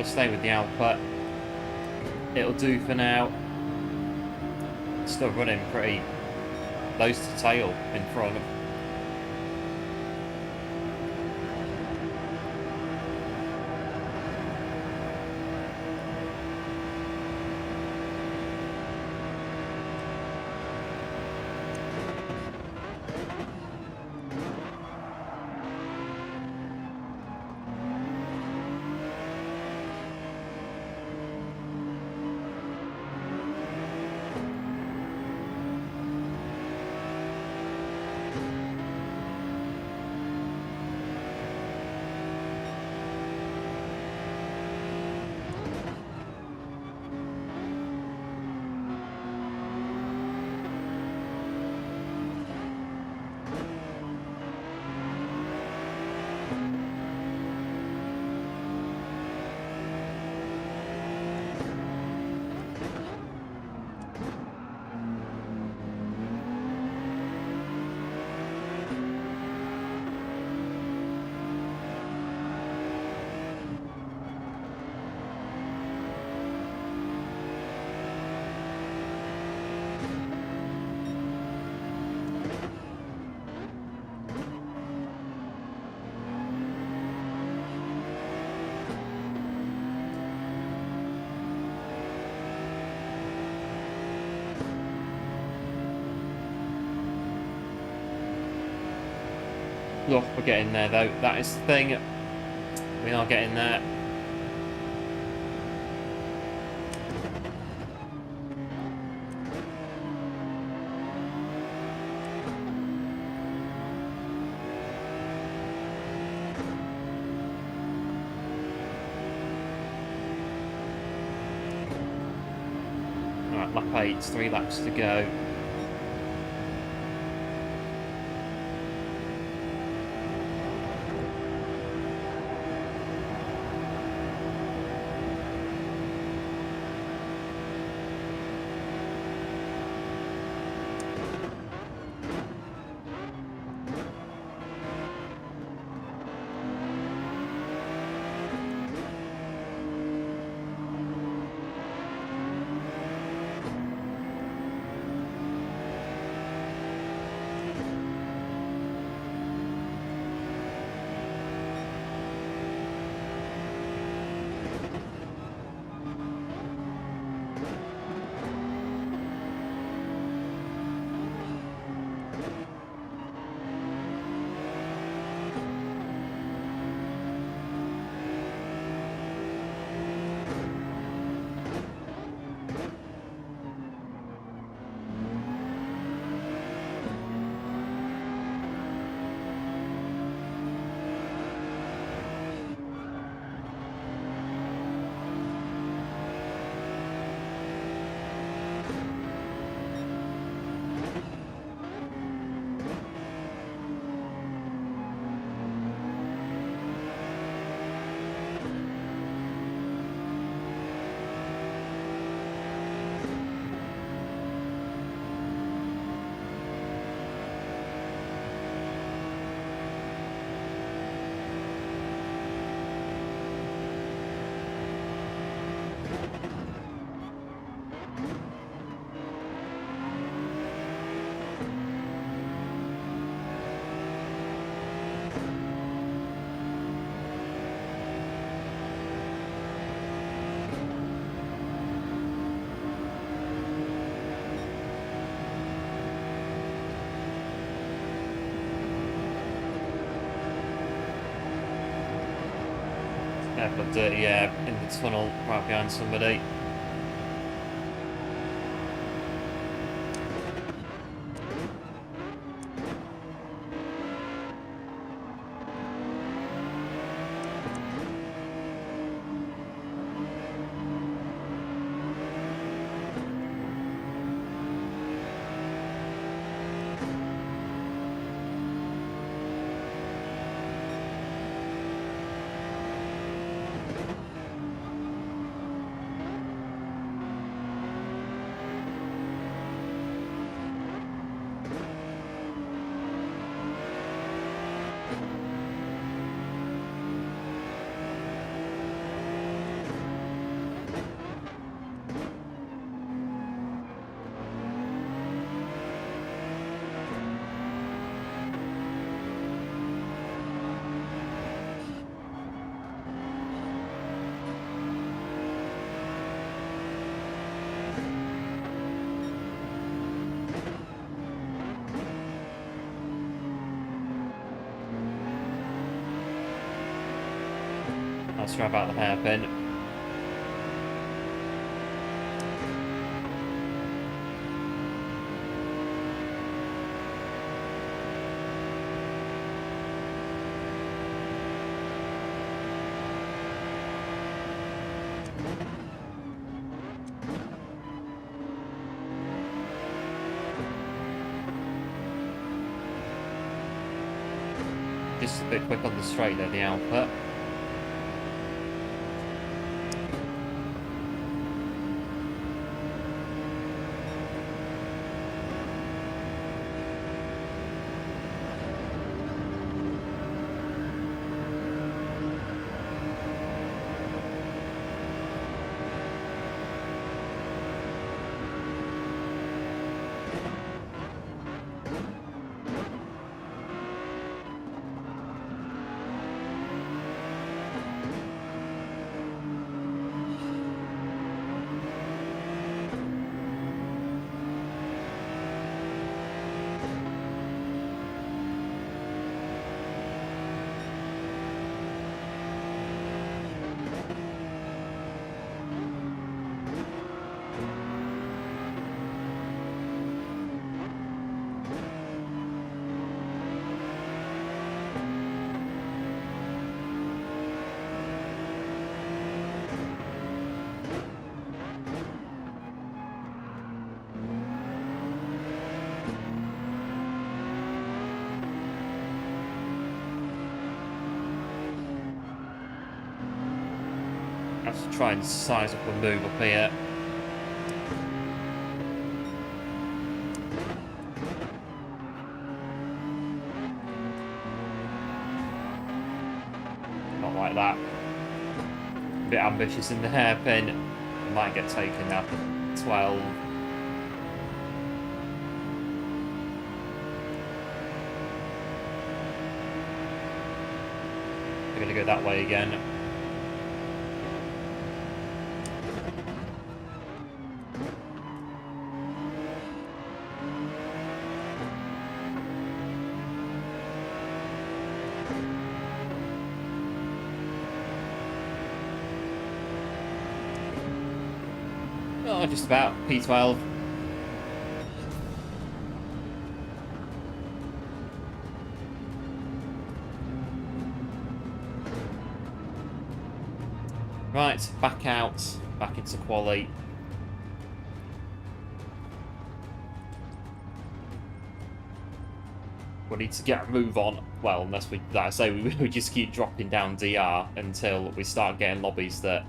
we'll stay with the output. It'll do for now. Still running pretty close to tail in front. Look, we're getting there though. That is the thing. We are getting there. Alright, lap 8, 3 laps to go. I've got dirty air in the tunnel right behind somebody. extra about the hairpin. Just a bit quick on the straight there, the output. I have to try and size up a move up here. Not like that. A bit ambitious in the hairpin. Might get taken up at 12. We're going to go that way again. Oh, just about. P12. Right, back out. Back into quali. We need to get a move on. Well, unless we, like I say, we just keep dropping down DR until we start getting lobbies that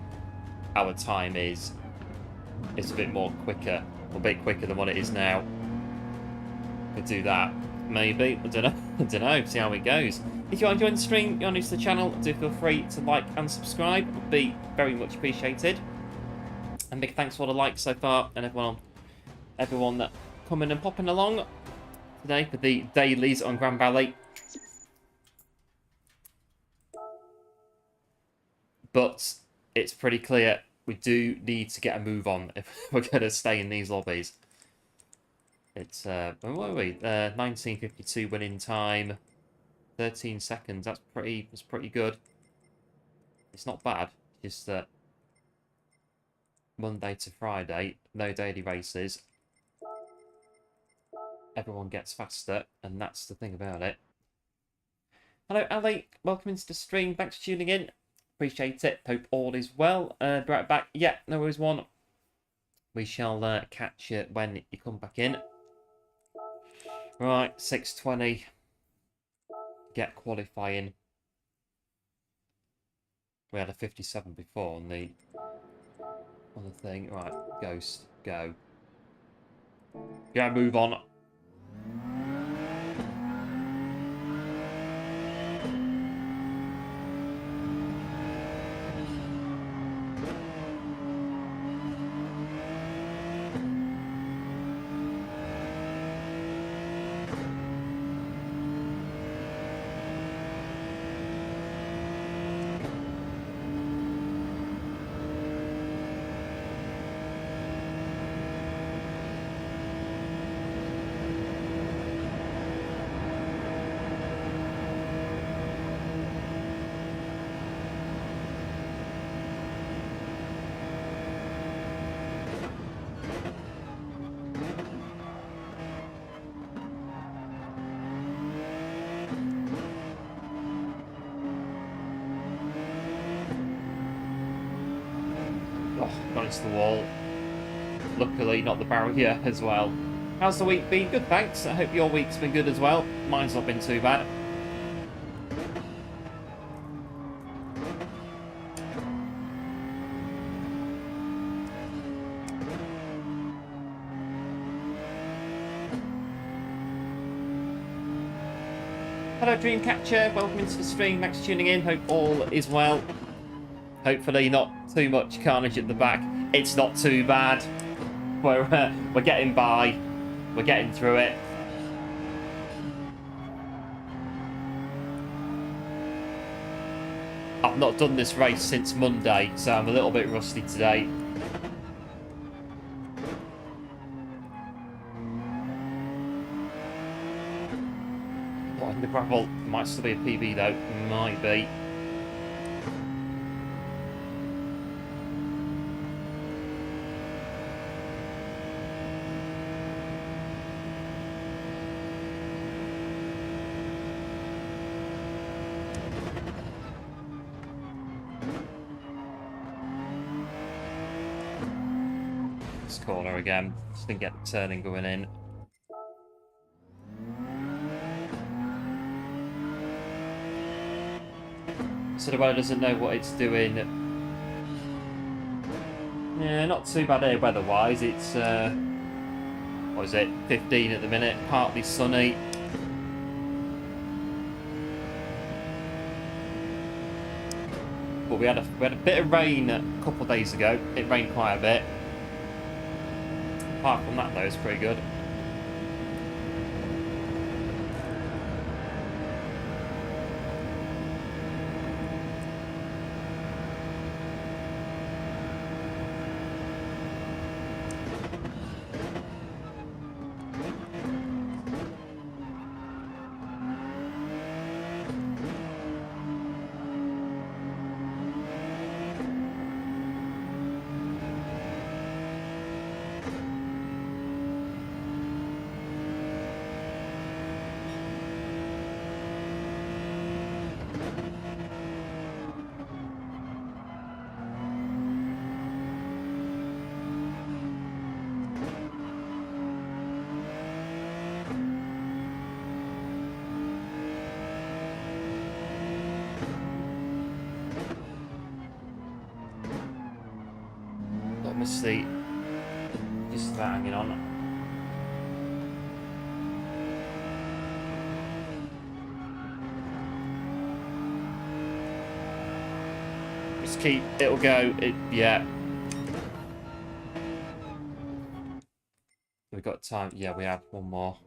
our time is a bit more quicker, a bit quicker than what it is now. Could do that, maybe. I don't know. I don't know. See how it goes. If you are enjoying the stream, you're new to the channel, do feel free to like and subscribe. It would be very much appreciated. And big thanks for all the likes so far and everyone that coming and popping along today for the dailies on Grand Valley. But it's pretty clear we do need to get a move on if we're going to stay in these lobbies. It's, where were we? 1952 winning time, 13 seconds. That's pretty good. It's not bad. Just that Monday to Friday, no daily races. Everyone gets faster, and that's the thing about it. Hello, Ali. Welcome into the stream. Thanks for tuning in. Appreciate it. Hope all is well. Be right back. Yeah, no worries, one. We shall catch you when you come back in. Right, 6:20. Get qualifying. We had a 57 before on the thing. Right, Ghost, go. Yeah, move on. gone into the wall. Luckily, not the barrier as well. How's the week been? Good, thanks. I hope your week's been good as well. Mine's not been too bad. Hello Dreamcatcher, welcome into the stream, thanks for tuning in, hope all is well. Hopefully not too much carnage at the back. It's not too bad. We're getting by, we're getting through it. I've not done this race since Monday, so I'm a little bit rusty today. In the gravel, might still be a PB though, might be. This corner again, just didn't get the turning going in. So the weather doesn't know what it's doing. Yeah, not too bad here weather-wise. It's, what is it, 15 at the minute, partly sunny. But we had a bit of rain a couple of days ago. It rained quite a bit. Apart from that though, it's pretty good. Obviously, just about hanging on. Just keep, it'll go, yeah. We've got time, yeah, we have one more.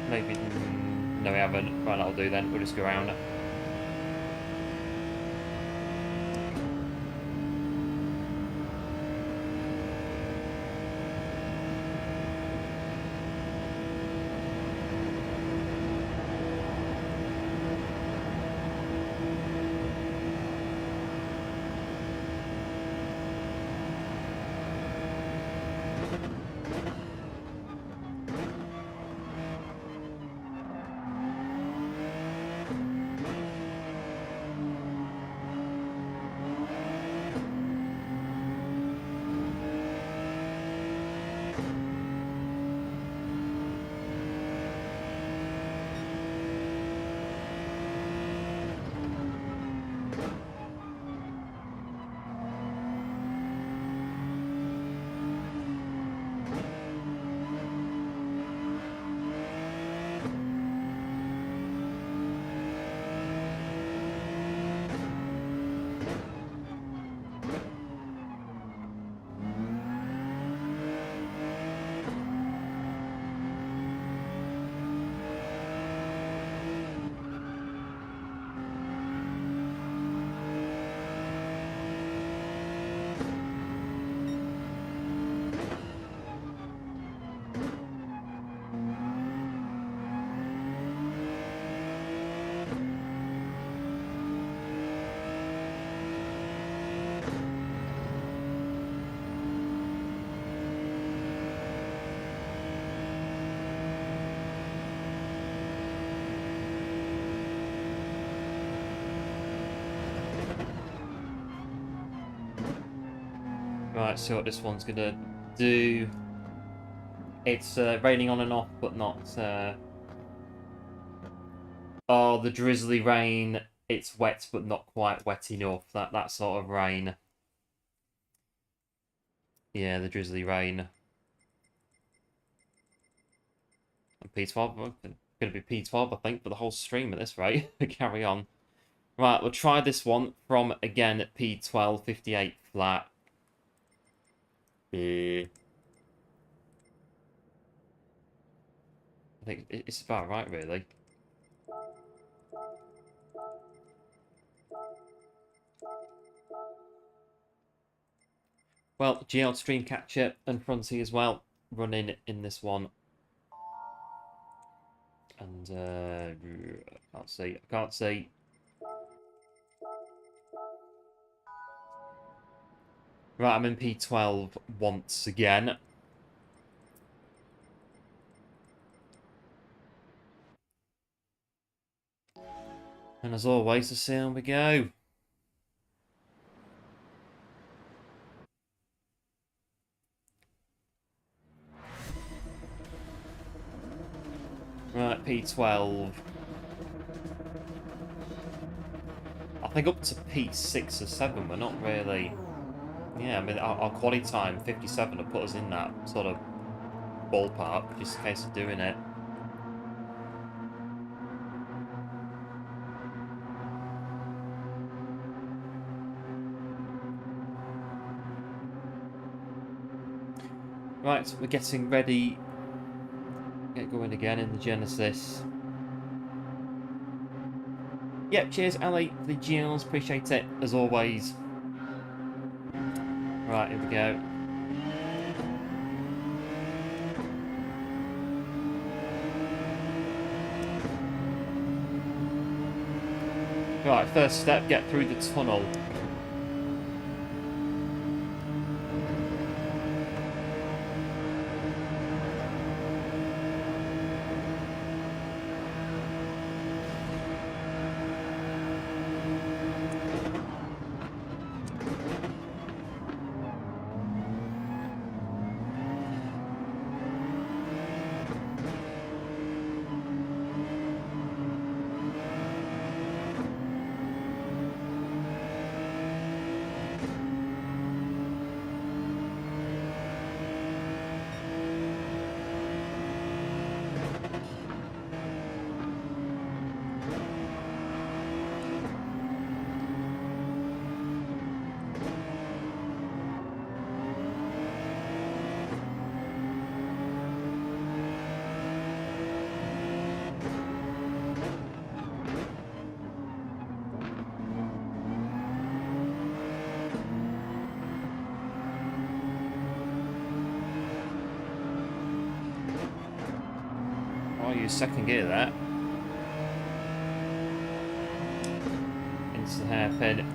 Maybe, no we haven't. Right, that'll do then. We'll just go around it. Right, see what this one's gonna do. It's raining on and off, but not... Oh, the drizzly rain. It's wet, but not quite wet enough. That sort of rain. Yeah, the drizzly rain. And P12, going to be P12, I think, for the whole stream at this rate. Carry on. Right, we'll try this one from, again, P12, 58 flat. I think it's about right, really. Well, GL Stream Catcher and Fronty as well, running in this one. And, I can't see. Right, I'm in P12 once again. And as always, let's see how we go. Right, P12. I think up to P6 or 7, we're not really... Yeah, I mean, our quality time, 57, will put us in that sort of ballpark, just in case of doing it. Right, we're getting ready. Get going again in the Genesis. Yep, cheers, Ali, for the GLs. Appreciate it, as always. Right, here we go. Right, first step, get through the tunnel. I'll use second gear there. Into the hairpin.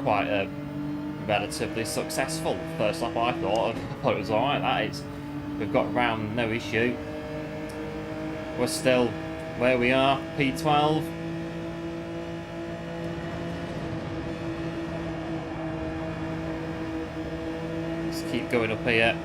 Quite a relatively successful first lap, I thought. I thought it was alright, that is. We've got round, no issue. We're still where we are, P12. Let's keep going up here.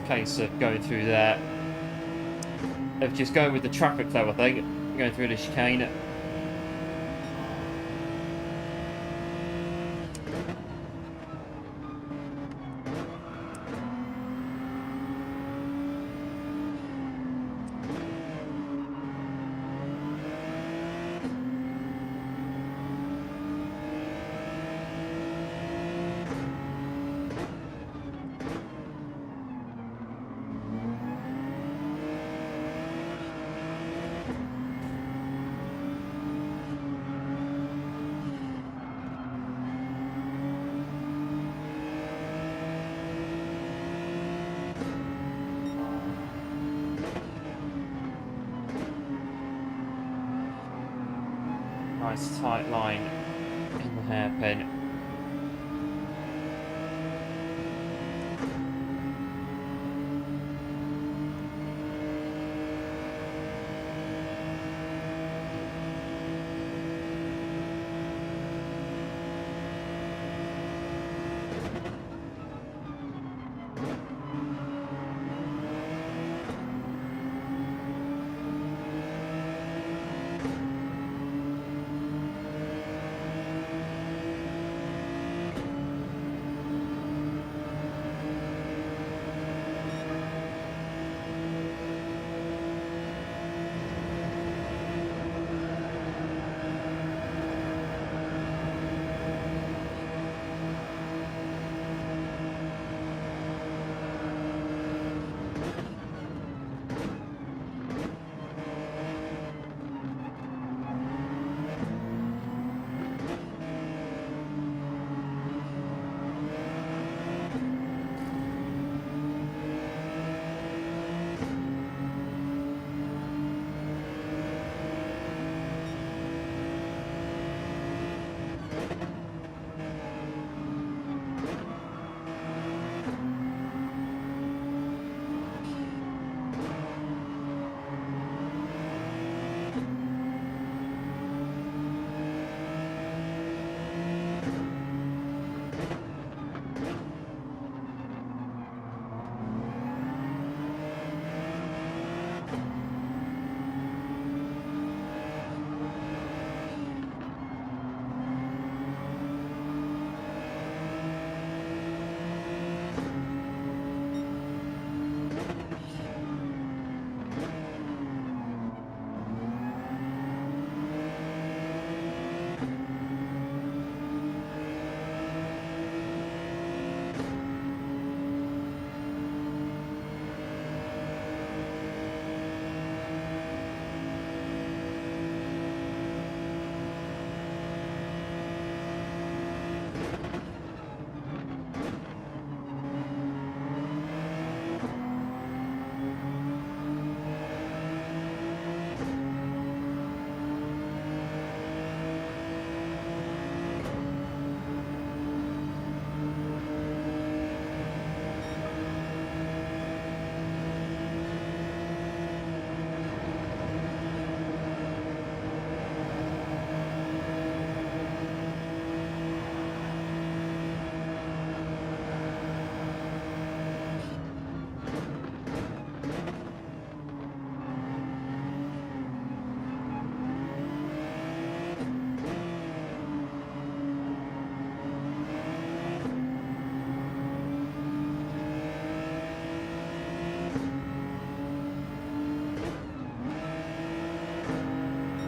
Case of going through there, of just going with the traffic flow, I think, going through the chicane. Nice tight line in the hairpin.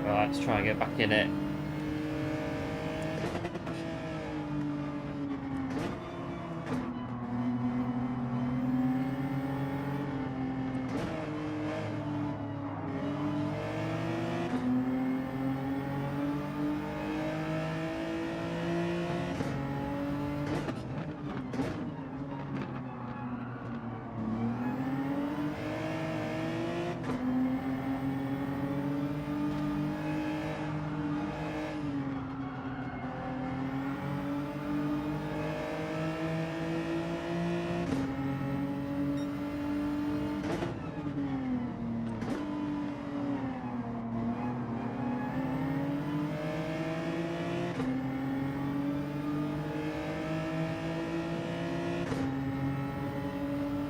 Right, let's try and get back in it.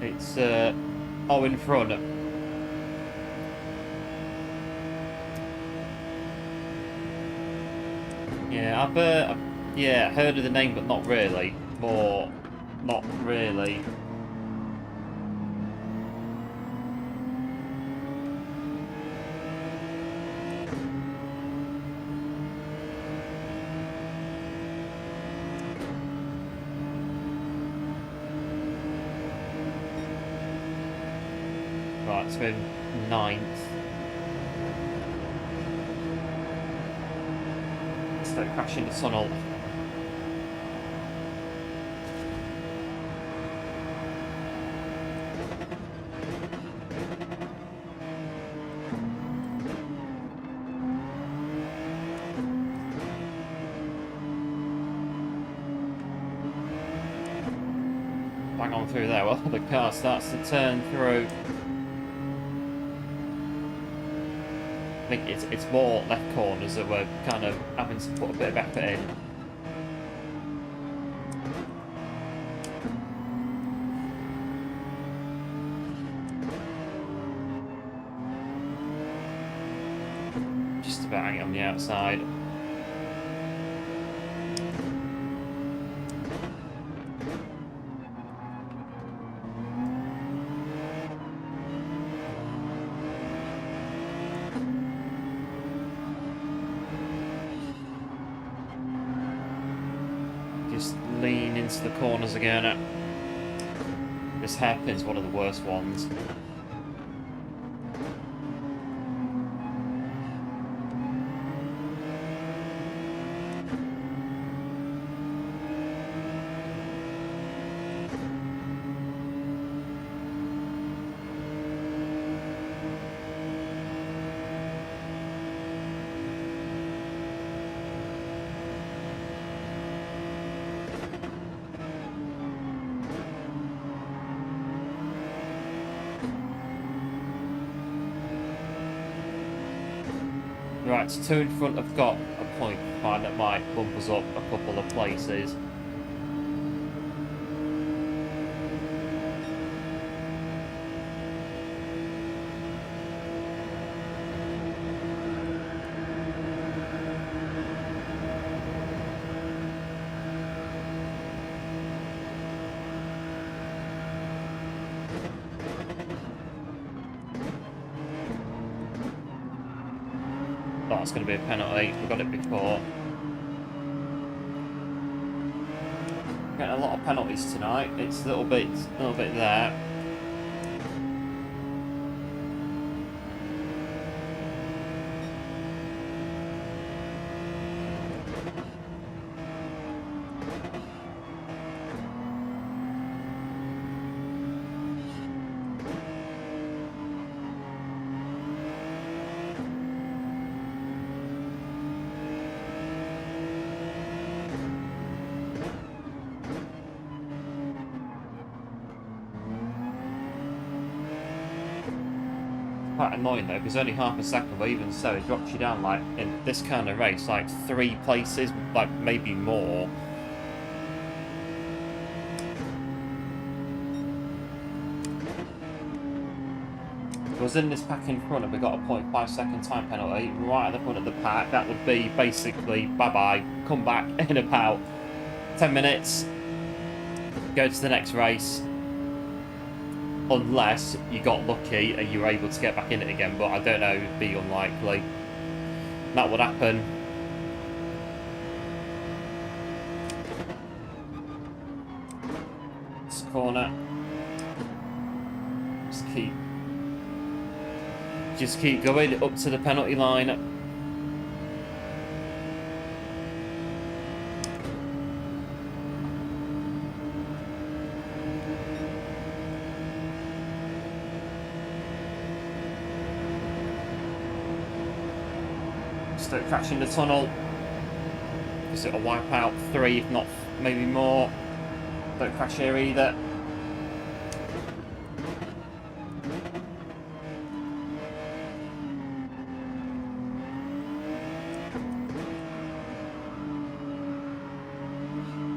It's oh, in front. Yeah, I've heard of the name, but not really. More, not really. Right, so we're in 9th. Instead of crashing the tunnel. bang on through there. Well, the car starts to turn through. I think it's more left corners that we're kind of having to put a bit of effort in. Just about hanging on the outside. Just lean into the corners again. This hairpin's one of the worst ones. Right, so two in front have got a point fine that might bump us up a couple of places. That's going to be a penalty. We got it before. Getting a lot of penalties tonight. It's a little bit there. Quite annoying though, because only half a second, but even so, it drops you down like in this kind of race, like 3 places, like maybe more. If I was in this pack in front and we got a 0.5 second time penalty right at the front of the pack, that would be basically bye bye, come back in about 10 minutes, go to the next race. Unless you got lucky and you were able to get back in it again, but I don't know, it'd be unlikely. That would happen. This corner. Just keep going up to the penalty line. Don't crash in the tunnel, because it'll wipe out 3, if not maybe more. Don't crash here either.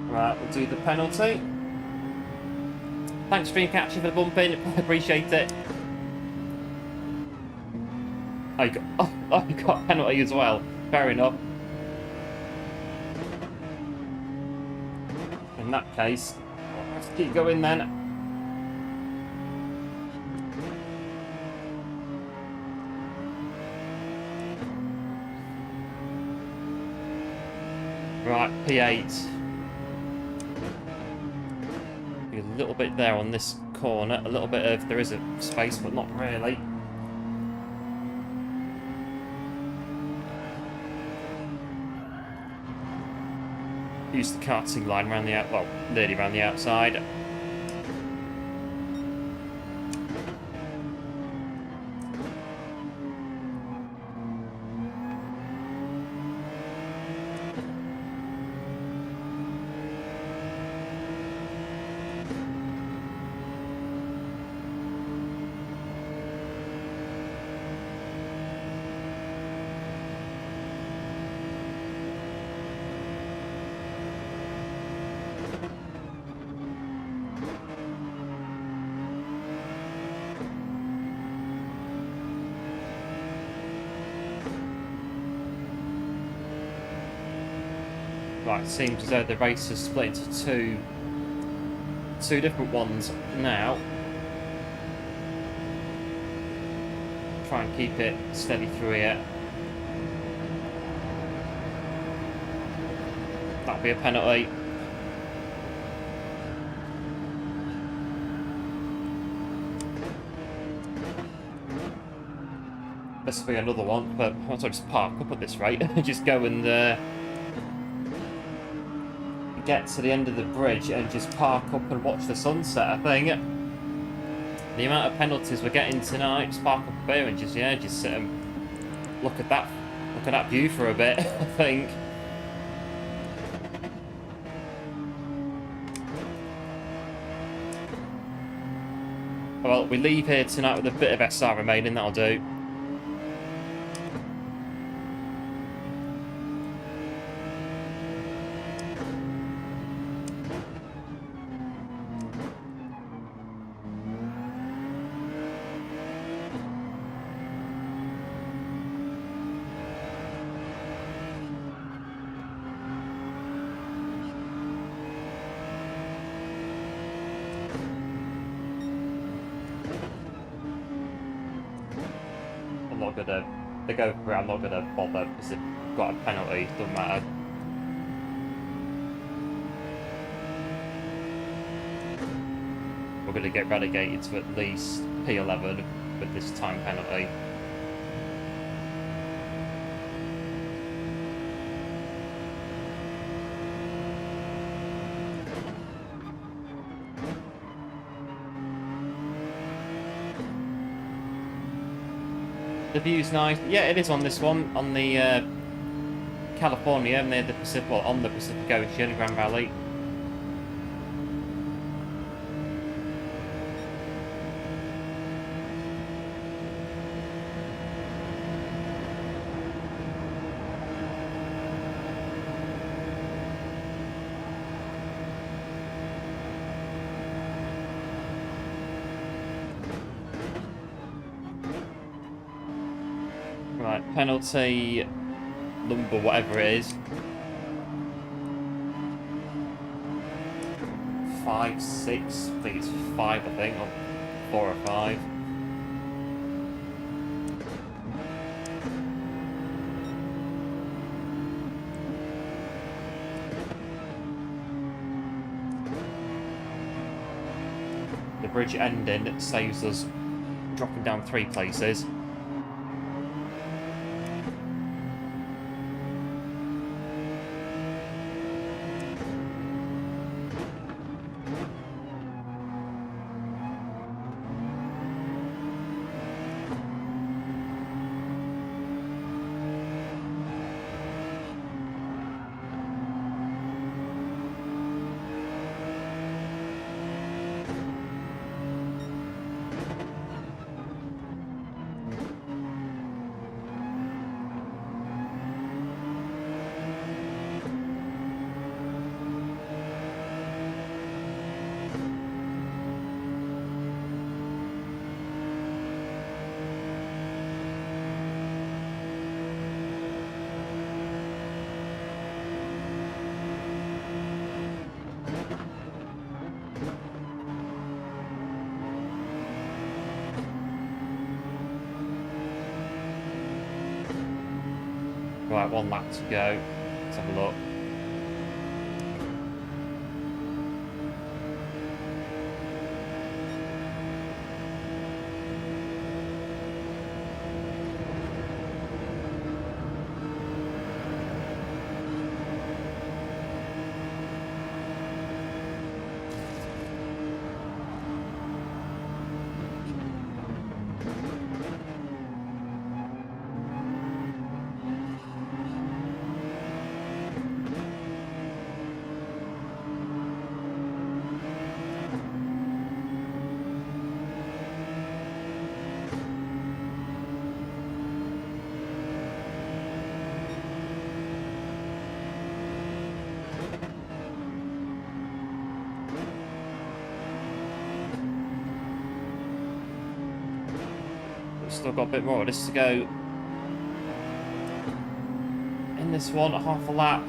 Right, we'll do the penalty. Thanks Dreamcatcher for the bumping, appreciate it. Oh, you got a penalty as well. Fair enough. In that case, let's keep going then. Right, P8. A little bit there on this corner. A little bit of, there is a space, but not really. Use the karting line around the well, nearly around the outside. Right, seems as though the race has split into two different ones now. Try and keep it steady through here. That'll be a penalty. This will be another one, but I want to just park up at this rate. Just go and get to the end of the bridge and just park up and watch the sunset, I think. The amount of penalties we're getting tonight, just park up here and just sit and look at that view for a bit, I think. Well, we leave here tonight with a bit of SR remaining, that'll do. They go for it, I'm not gonna bother because they've got a penalty, doesn't matter. We're gonna get relegated to at least P11 with this time penalty. The view's nice. Yeah, it is on this one, on the California, near the Pacific, well, on the Pacific Ocean, Grand Valley. Right, penalty number whatever it is. 5, 6, I think it's 5, I think, or 4 or 5. The bridge ending saves us dropping down 3 places. Right, 1 lap to go. Let's have a look. Still got a bit more of this to go in this one, half a lap.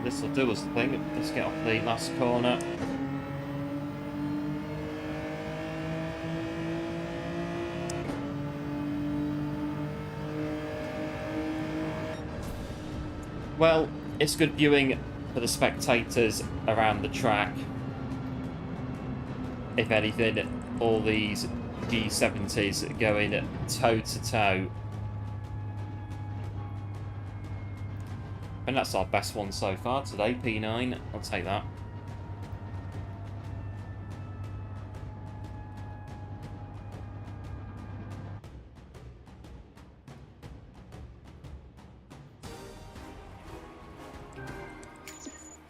this will do us, I think. Let's get off the last corner. Well, it's good viewing for the spectators around the track. If anything, all these G70s going toe to toe. And that's our best one so far today, P9. I'll take that.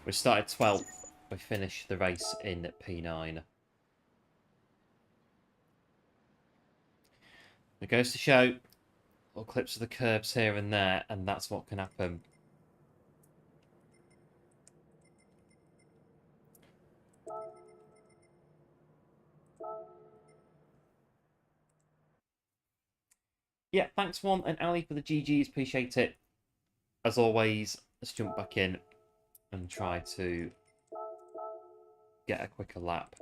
We started 12th. We finished the race in P9. It goes to show little clips of the curbs here and there, and that's what can happen. Yeah, thanks One and Ali for the GGs, appreciate it. As always, let's jump back in and try to get a quicker lap.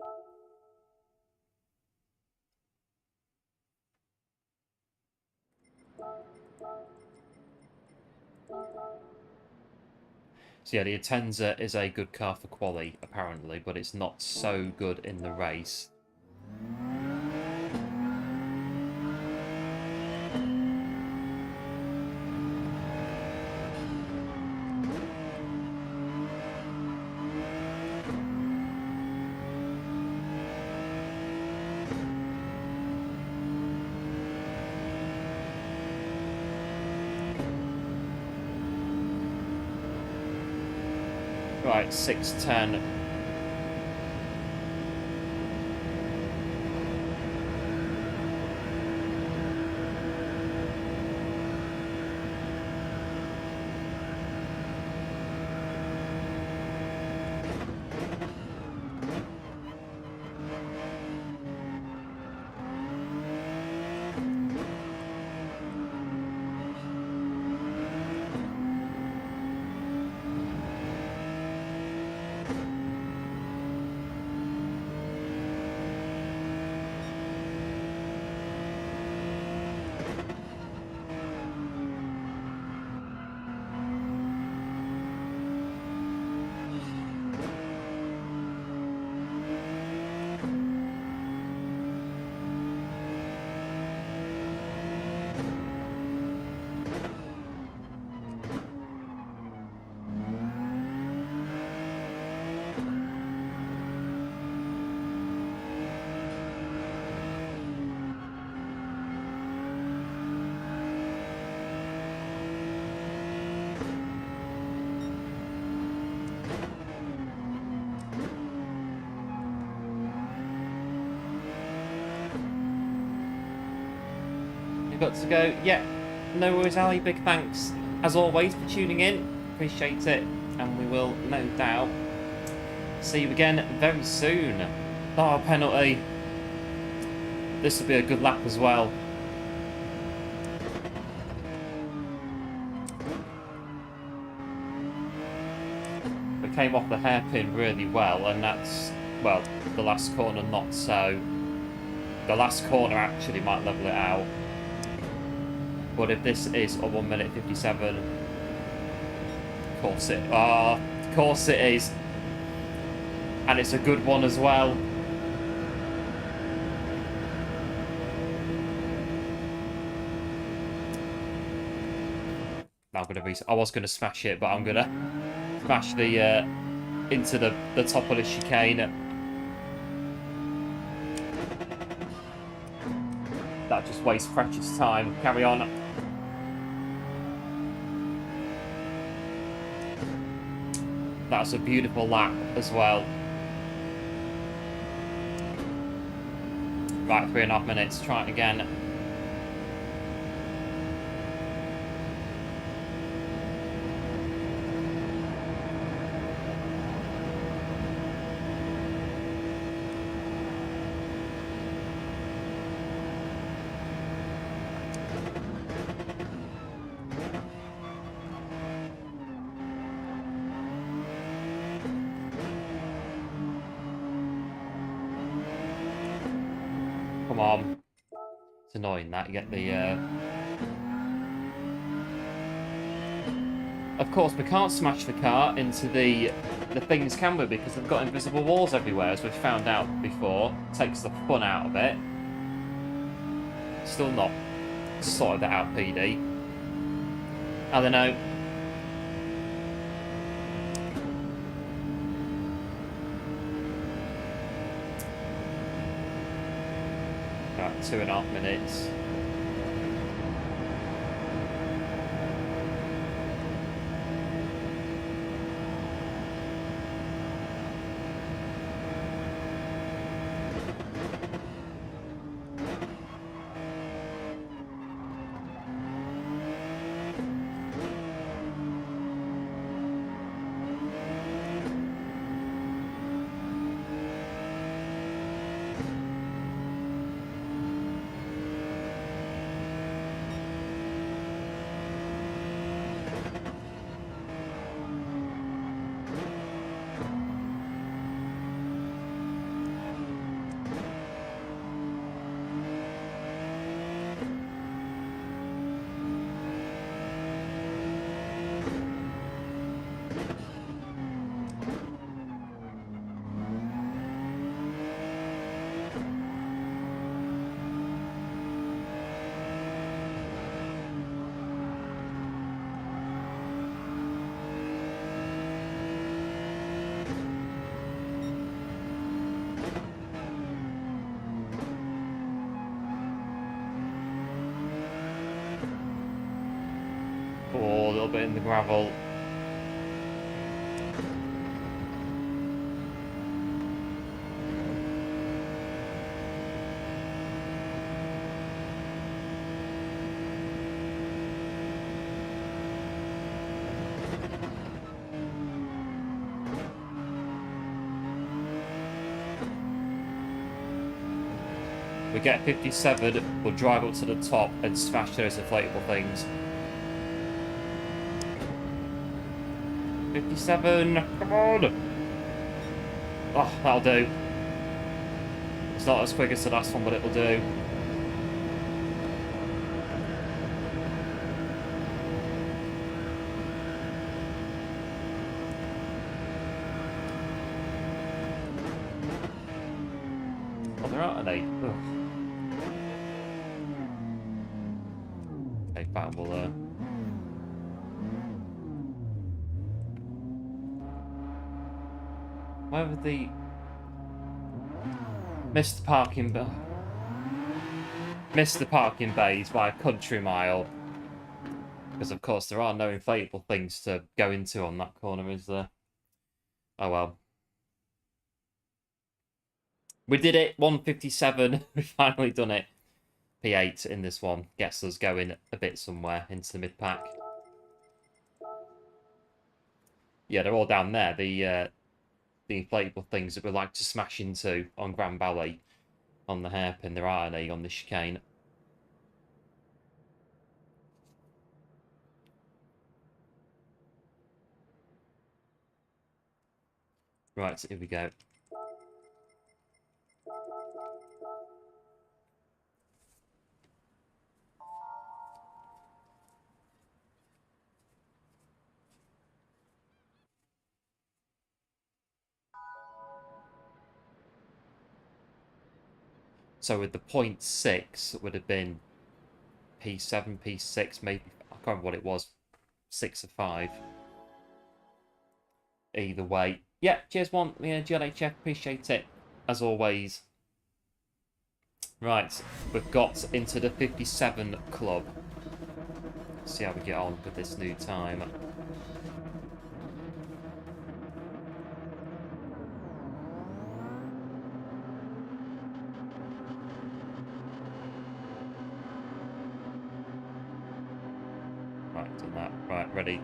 So yeah, the Atenza is a good car for quali, apparently, but it's not so good in the race. Right, 6:10. Got to go. Yeah, no worries, Ali. Big thanks, as always, for tuning in. Appreciate it. And we will, no doubt, see you again very soon. Oh, penalty. This will be a good lap as well. We came off the hairpin really well, and that's, well, the last corner not so. The last corner actually might level it out. But if this is a 1:57, of course it is. And it's a good one as well. I was gonna smash it, but I'm gonna smash the into the top of the chicane. That just wastes precious time. Carry on. That's a beautiful lap as well. Right, 3.5 minutes. Try it again. Come on. It's annoying that you get the... Of course, we can't smash the car into the things, can we? Because they've got invisible walls everywhere, as we've found out before. Takes the fun out of it. Still not sorted that out, PD. I don't know. About 2.5 minutes. Oh, a little bit in the gravel. We get 57, we'll drive up to the top and smash those inflatable things. 57, come on! Oh, that'll do. It's not as quick as the last one, but it'll do. Oh, there aren't any. Ugh. Okay, fine, we'll where would the... Missed the parking bays by a country mile. Because of course there are no inflatable things to go into on that corner, is there? Oh well. We did it, 157. We've finally done it. P8 in this one. Gets us going a bit somewhere into the mid-pack. Yeah, they're all down there. The inflatable things that we like to smash into on Grand Valley on the hairpin. There aren't any on the chicane. Right, so here we go. So with the 0.6, it would have been P7, P6, maybe, I can't remember what it was, 6 or 5. Either way. Yeah, cheers, one. Yeah, GLHF, appreciate it, as always. Right, we've got into the 57 club. See how we get on with this new time. Right, done that. Right, ready.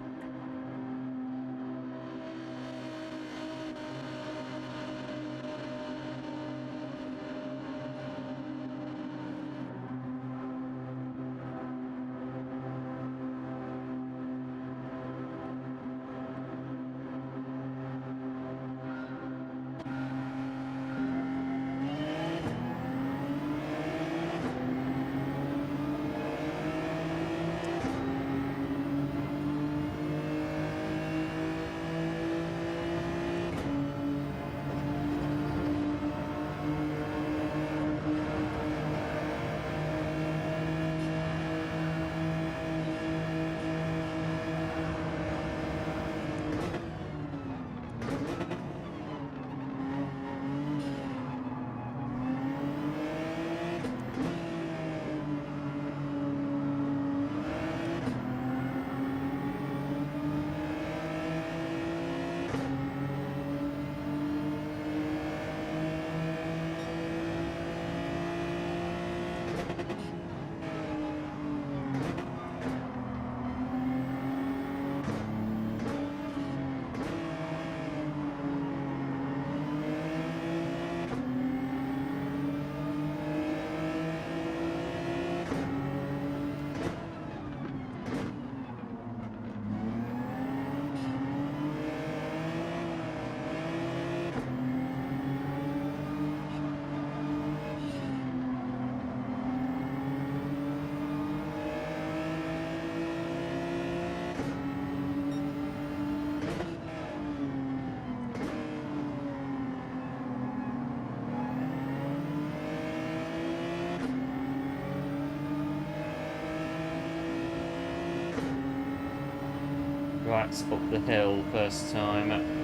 right up the hill first time.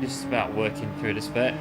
Just about working through this bit.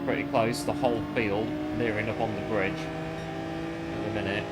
Pretty close, the whole field nearing up on the bridge at the minute.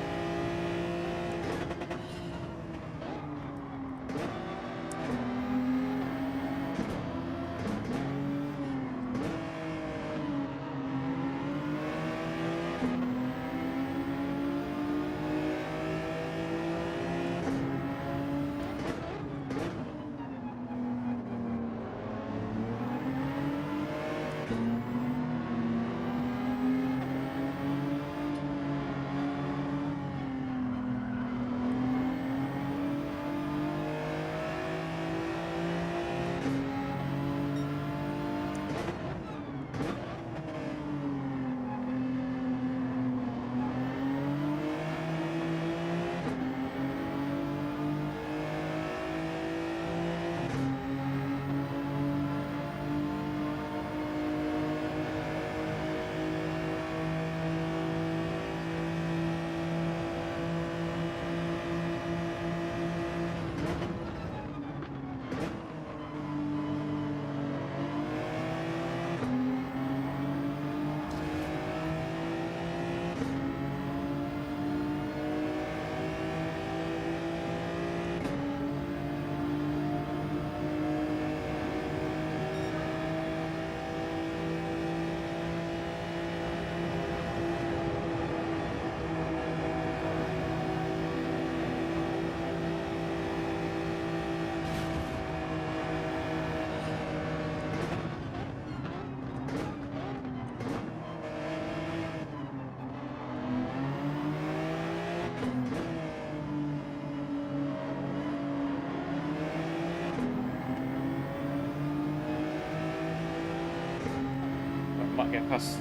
get past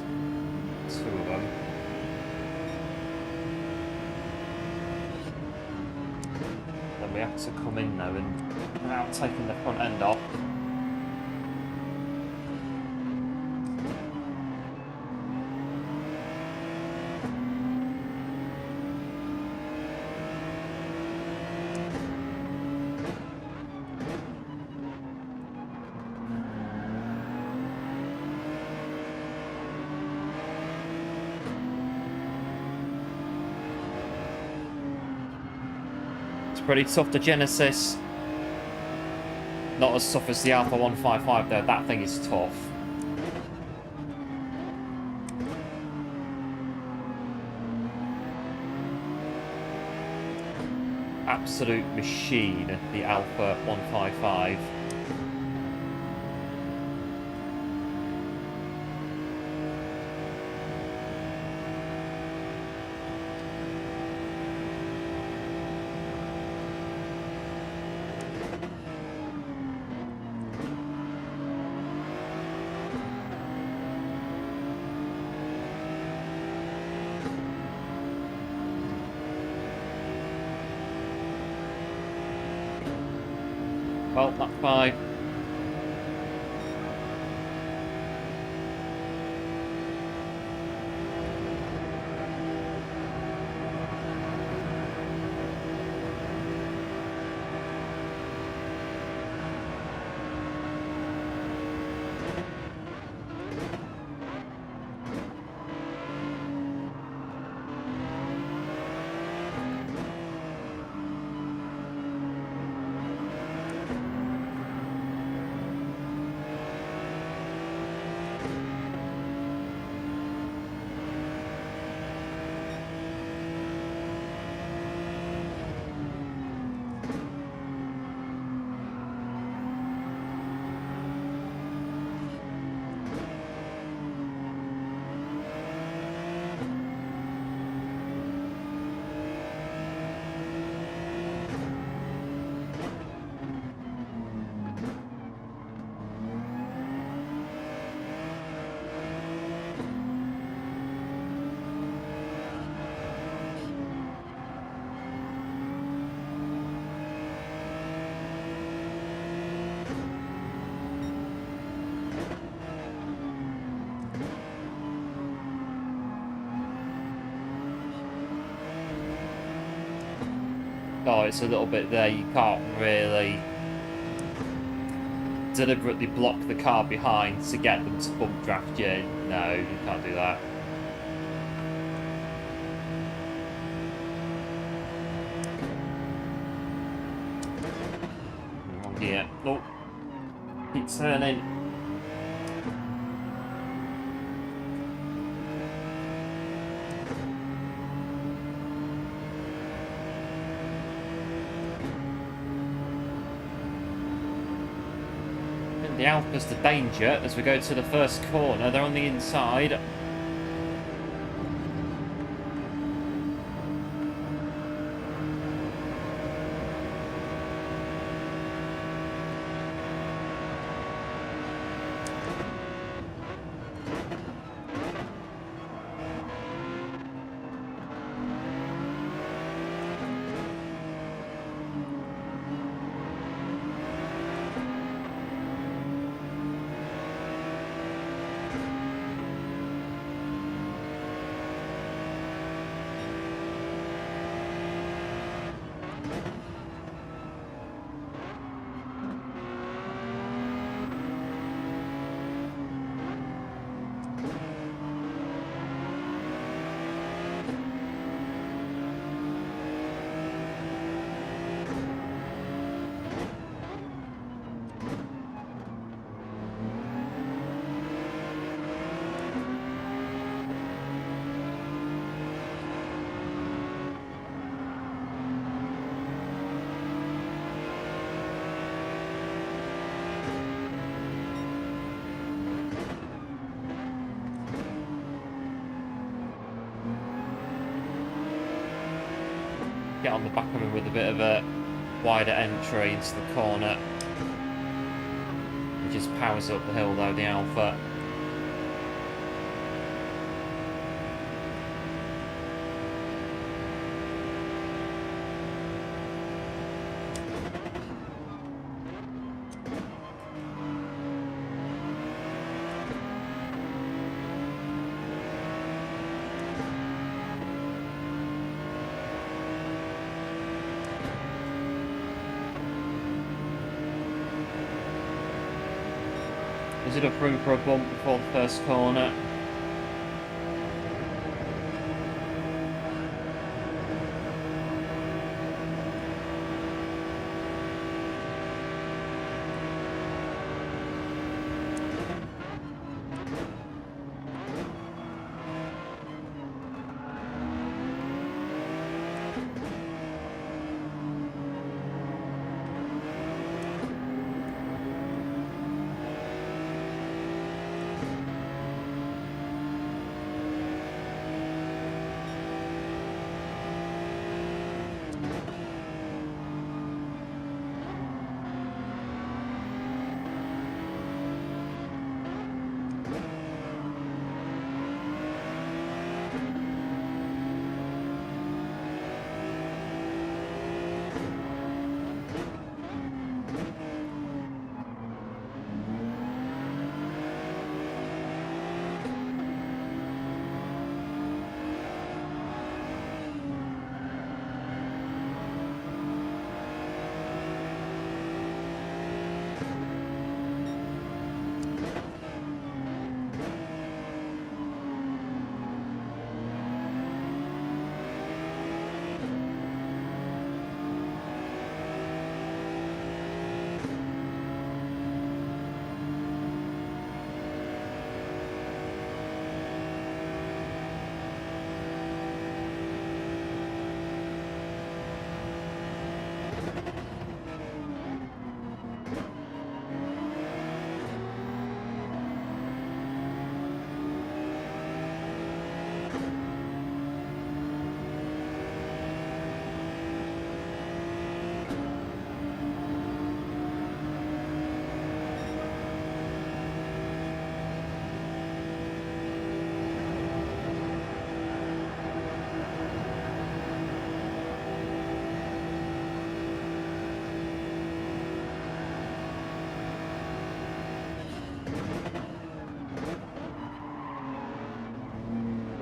two of them. Then we have to come in though, and without taking the front end off. Pretty tough, the Genesis. Not as tough as the Alpha 155 though, that thing is tough. Absolute machine, the Alpha 155. Well, not 5. Oh, it's a little bit there. You can't really deliberately block the car behind to get them to bump draft you. No, you can't do that. Wrong gear. Oh, keep turning. The Alpha's the danger as we go to the first corner. They're on the inside. Get on the back of him with a bit of a wider entry into the corner. He just powers up the hill though, the Alpha. There's enough room for a bump before the first corner.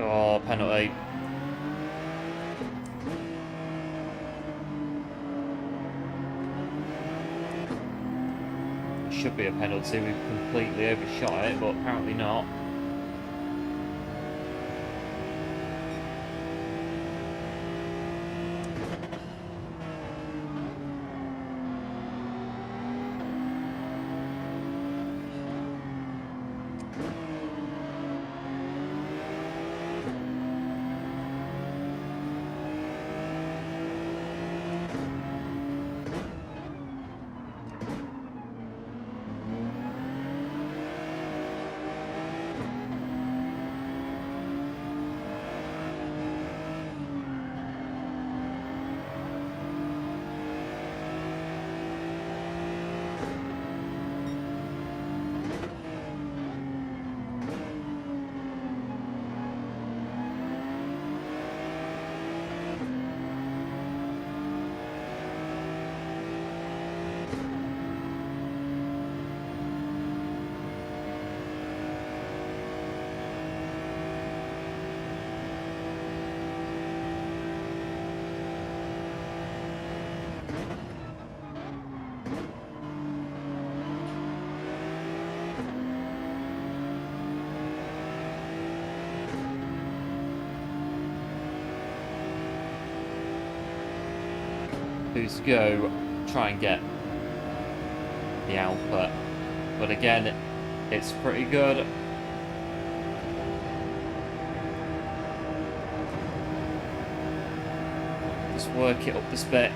Oh, penalty. Should be a penalty. We've completely overshot it, but apparently not. Who's go try and get the output, but again it's pretty good. Just work it up this bit.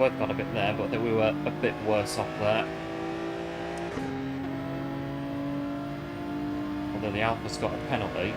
both got a bit there, but we were a bit worse off there. Although the Alpha's got a penalty.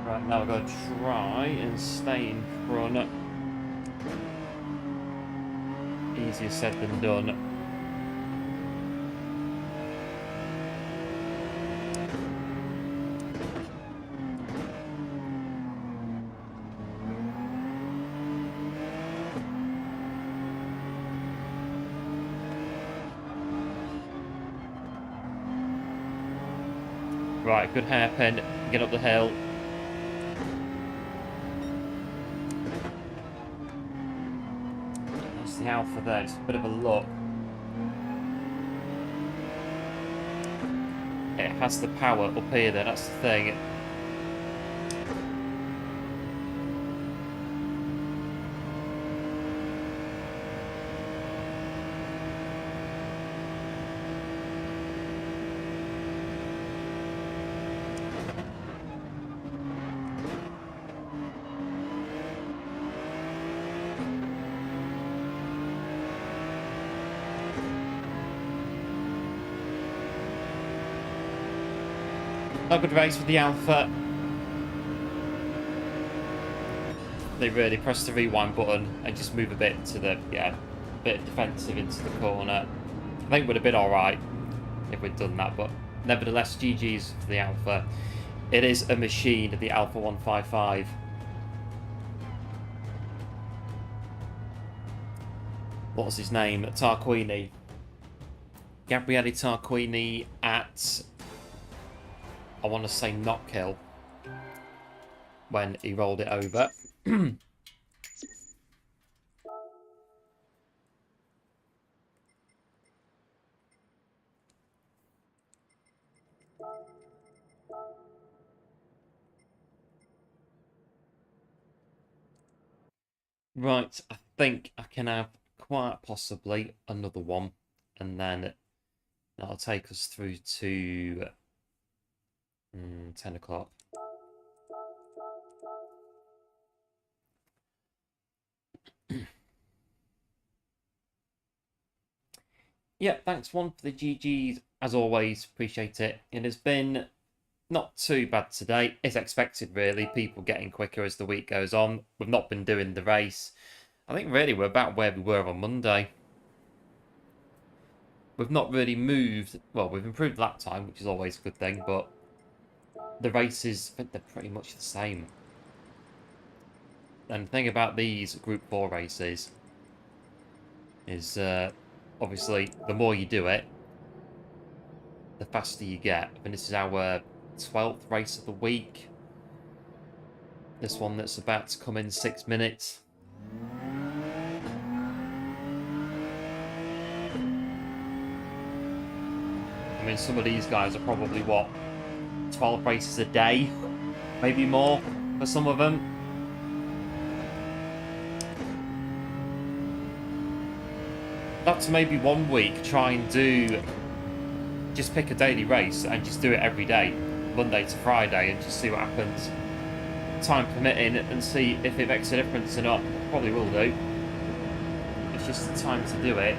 Right, now we're going to try and stay in front. Easier said than done. Right, good hairpin, get up the hill. That's the Alpha there, it's a bit of a look. It has the power up here there, that's the thing. Not a good race with the Alpha. They really press the rewind button and just move a bit to the, yeah, a bit defensive into the corner. I think it would have been alright if we'd done that, but nevertheless, GG's for the Alpha. It is a machine, the Alpha 155. What was his name? Tarquini. Gabriele Tarquini at, I want to say, not kill when he rolled it over. Right, I think I can have quite possibly another one, and then that'll take us through to 10 o'clock. Yeah, thanks one for the GGs, as always, appreciate it. It has been not too bad today. It's expected, really, people getting quicker as the week goes on. We've not been doing the race. I think really we're about where we were on Monday. We've not really moved, well, we've improved lap time, which is always a good thing, but the races, I think they're pretty much the same. And the thing about these Group 4 races is, obviously, the more you do it, the faster you get. And this is our 12th race of the week. This one that's about to come in 6 minutes. I mean, some of these guys are probably, what, 12 races a day? Maybe more for some of them. That's maybe 1 week try and do, just pick a daily race and just do it every day, Monday to Friday, and just see what happens. Time permitting, and see if it makes a difference or not. Probably will do. It's just the time to do it.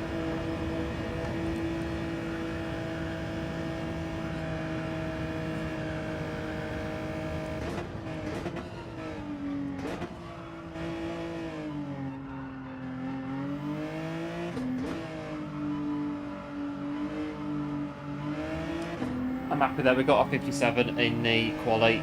I'm happy that we got a 57 in the quali.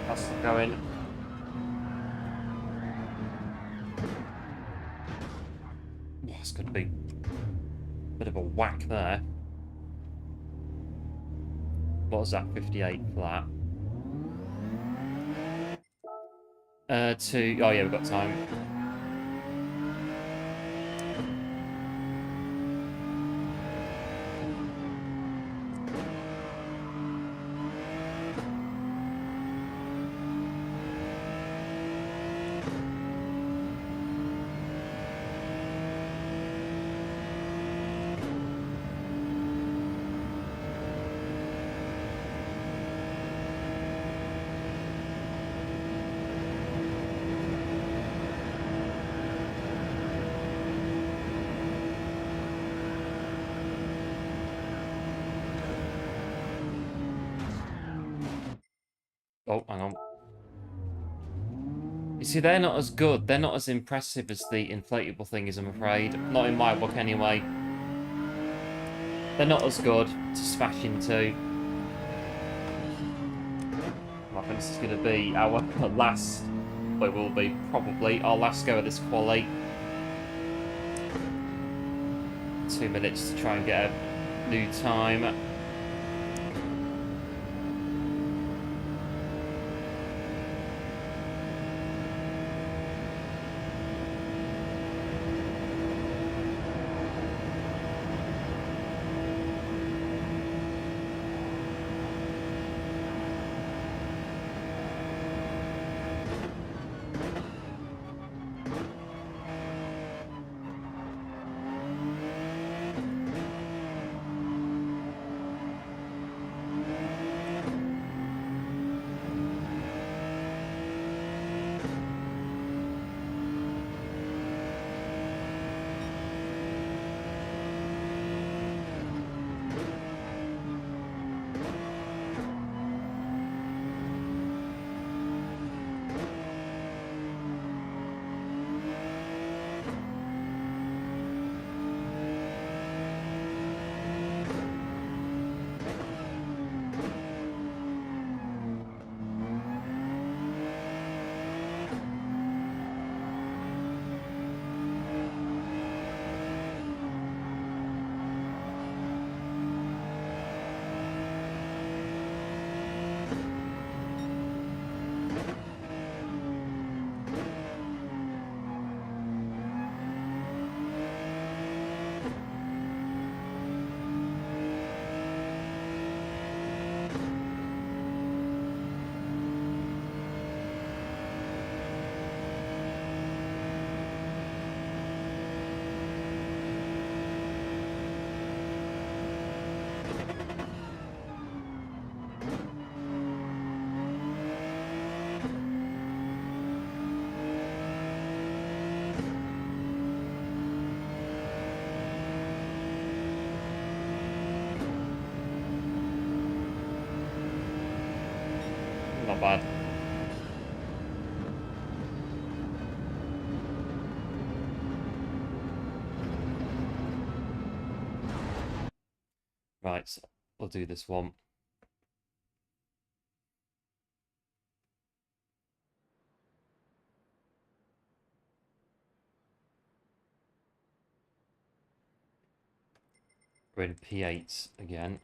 That's going. Oh, it's going to be a bit of a whack there. What was that? 58 flat. Oh yeah, we've got time. Oh, hang on. You see, they're not as good. They're not as impressive as the inflatable thing is, I'm afraid. Not in my book, anyway. They're not as good to smash into. I think this is going to be our last... Well, it will be, probably, our last go at this quali. 2 minutes to try and get a new time. bad. Right, so we'll do this one. We're in P8 again.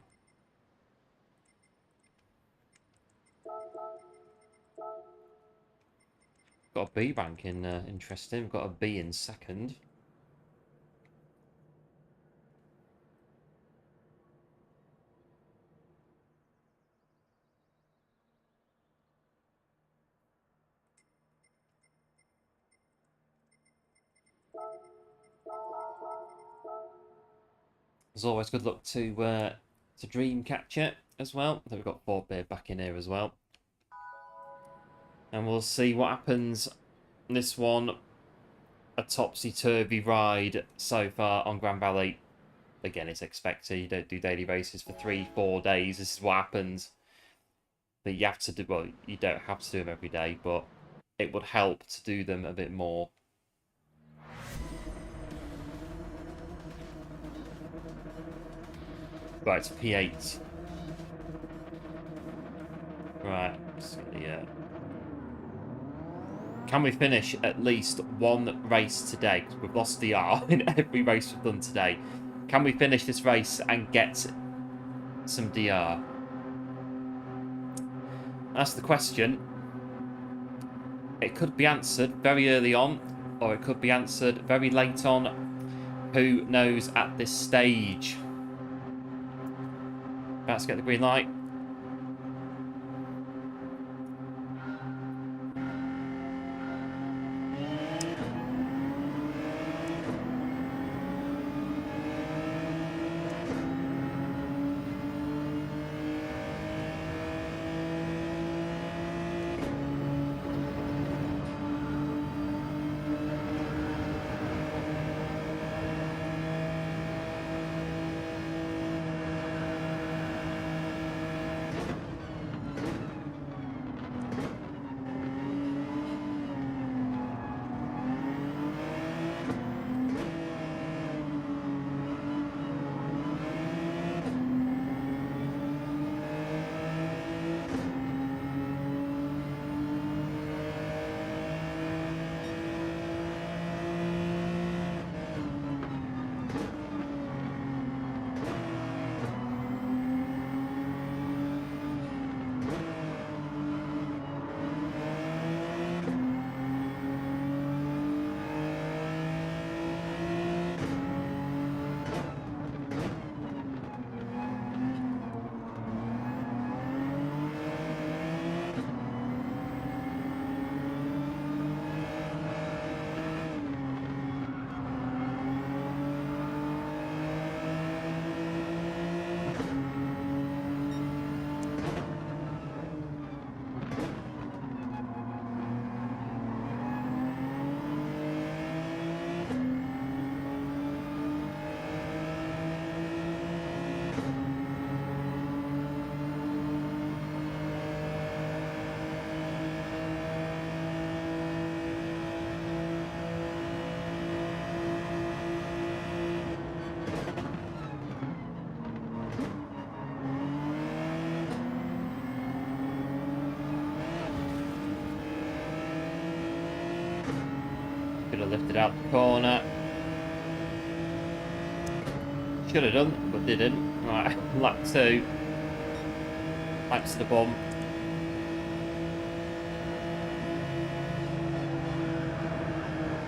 Got a B rank in interesting. We've got a B in second. There's always good luck to Dreamcatcher as well. We've got Fort Beard back in here as well. And we'll see what happens in this one. A topsy-turvy ride so far on Grand Valley. Again, it's expected. You don't do daily races for 3-4 days. This is what happens. But you have to do, well, you don't have to do them every day, but it would help to do them a bit more. Right, it's P8. Right, yeah. Can we finish at least one race today? Because we've lost DR in every race we've done today. Can we finish this race and get some DR? That's the question. It could be answered very early on, or it could be answered very late on. Who knows at this stage? About to get the green light. Could have lifted out the corner. Should have done, but didn't. Right, lap 2. Thanks to the bomb.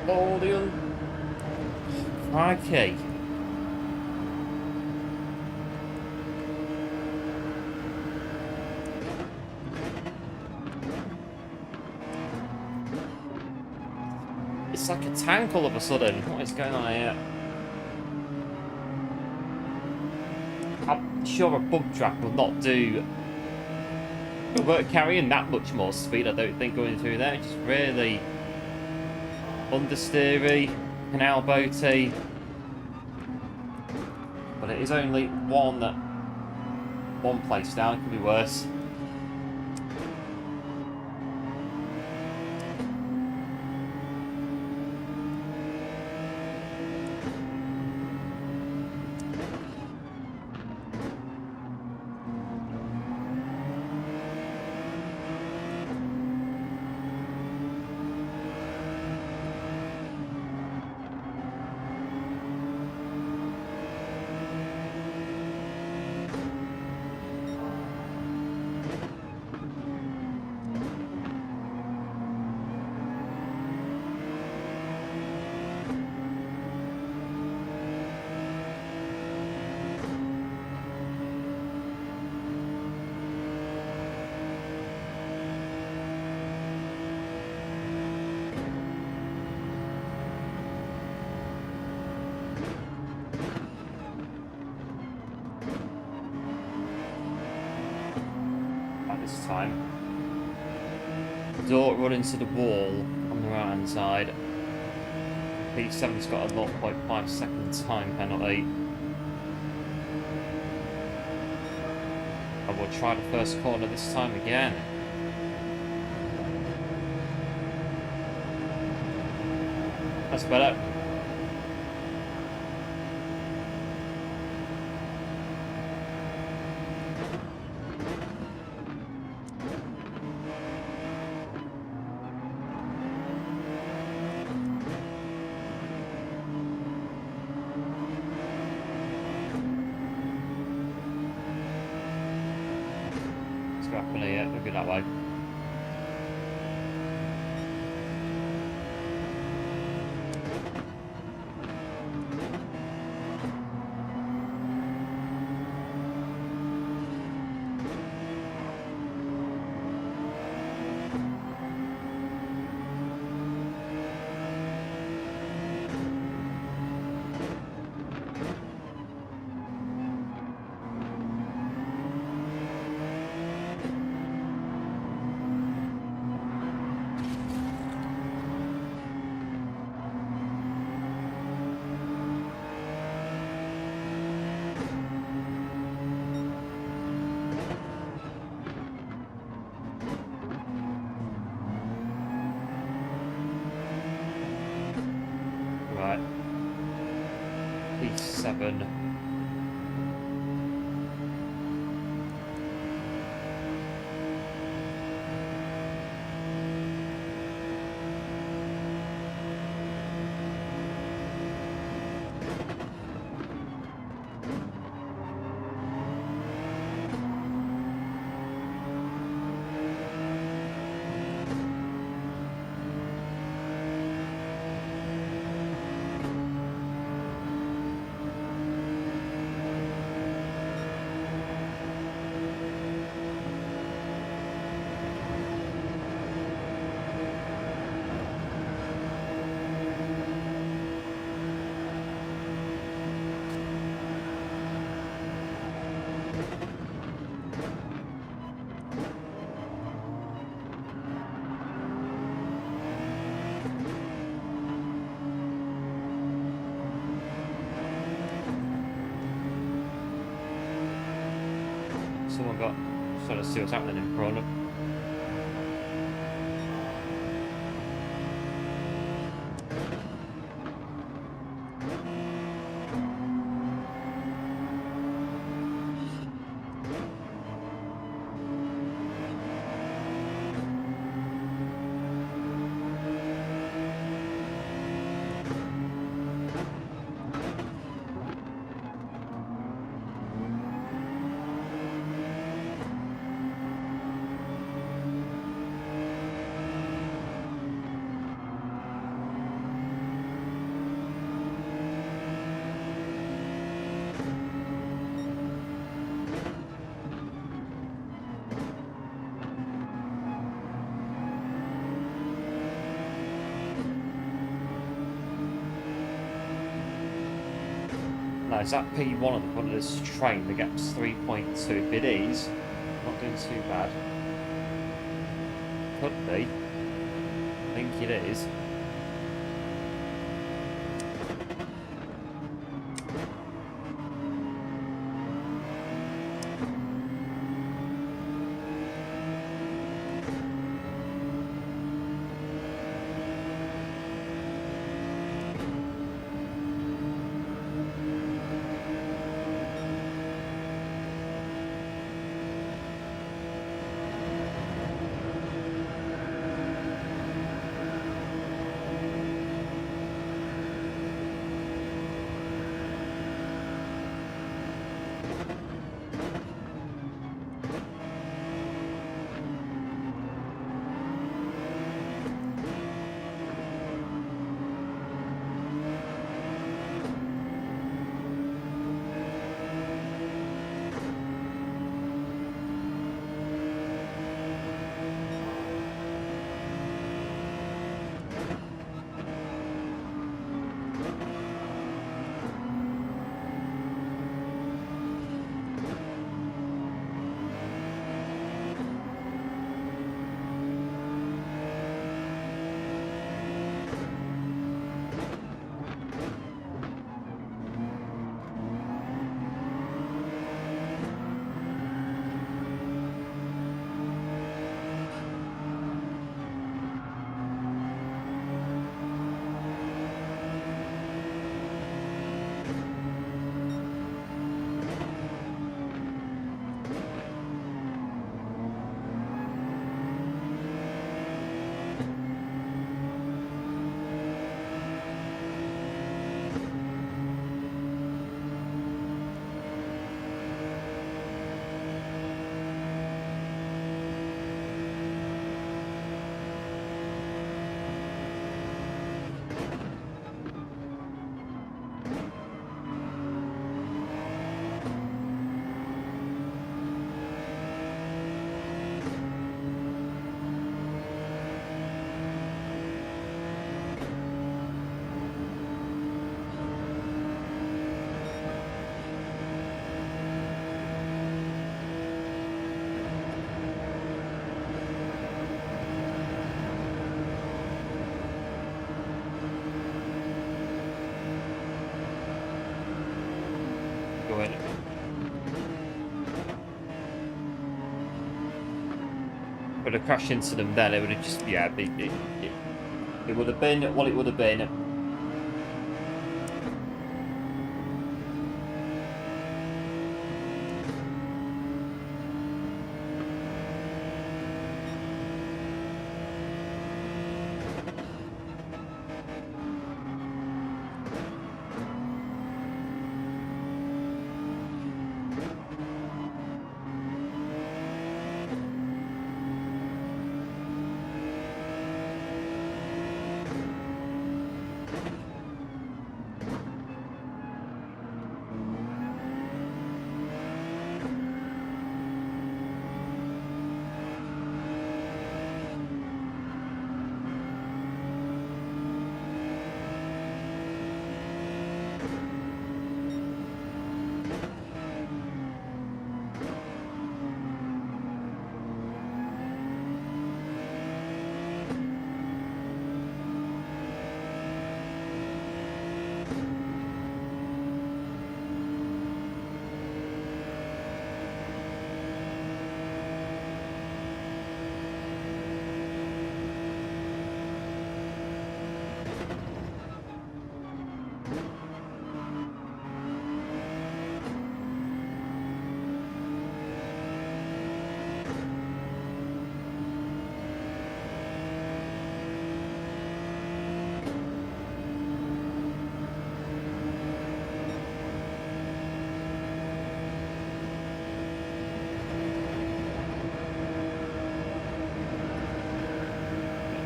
Holding on. Crikey. It's like a tank all of a sudden. What is going on here? I'm sure a bump track will not do. It won't carry in that much more speed, I don't think, going through there. It's just really understeery, canal boaty. But it is only one place down. It could be worse. time. Don't run into the wall on the right hand side. P7's got a 0.5 second time penalty. And we'll try the first corner this time again. That's better. Here, it'll be that way. Right. P7. Someone got, so let's see what's happening in front. Now, is that P1 at the front of this train that gets 3.2? If it is, not doing too bad. Could be. I think it is. going. Would have crashed into them then, it would have just, yeah, it would have been what it would have been.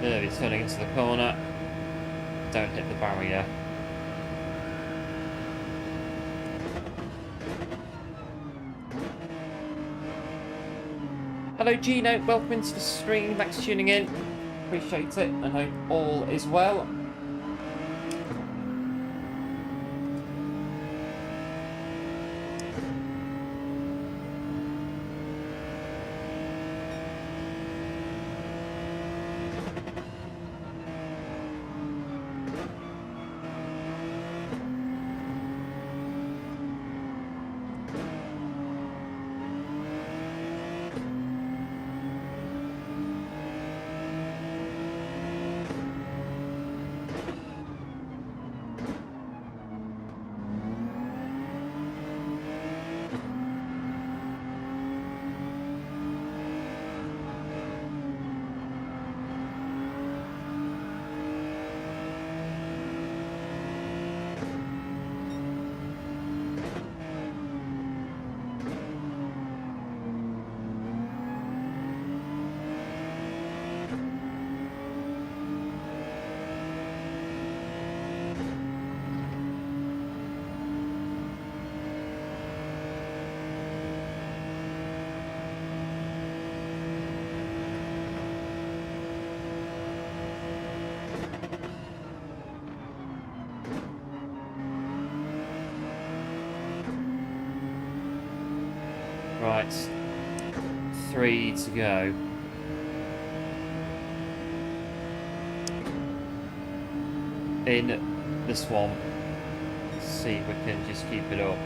Nearly turning into the corner. Don't hit the barrier. Hello Gino, welcome into the stream. Thanks for tuning in. Appreciate it and hope all is well. Right, 3 to go. In the swamp. Let's see if we can just keep it up.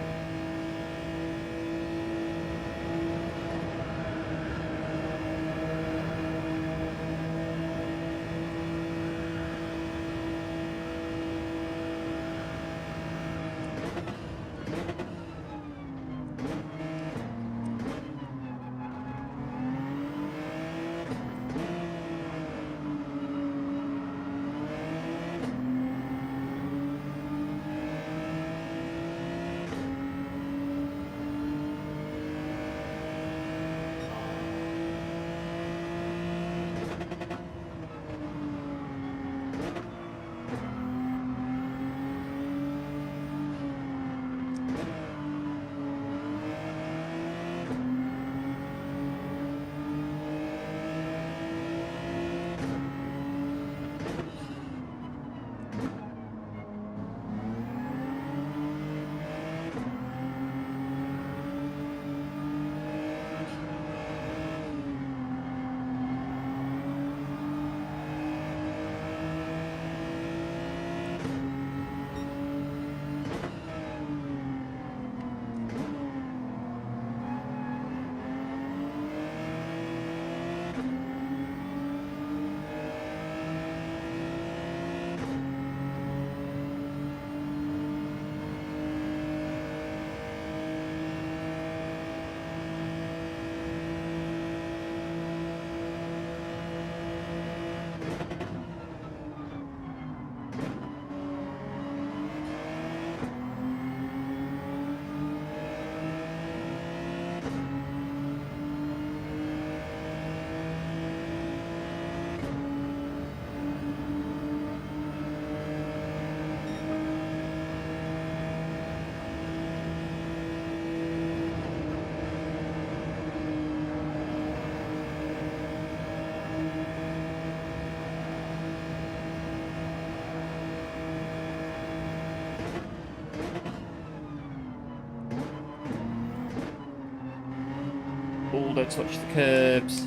Don't touch the curbs.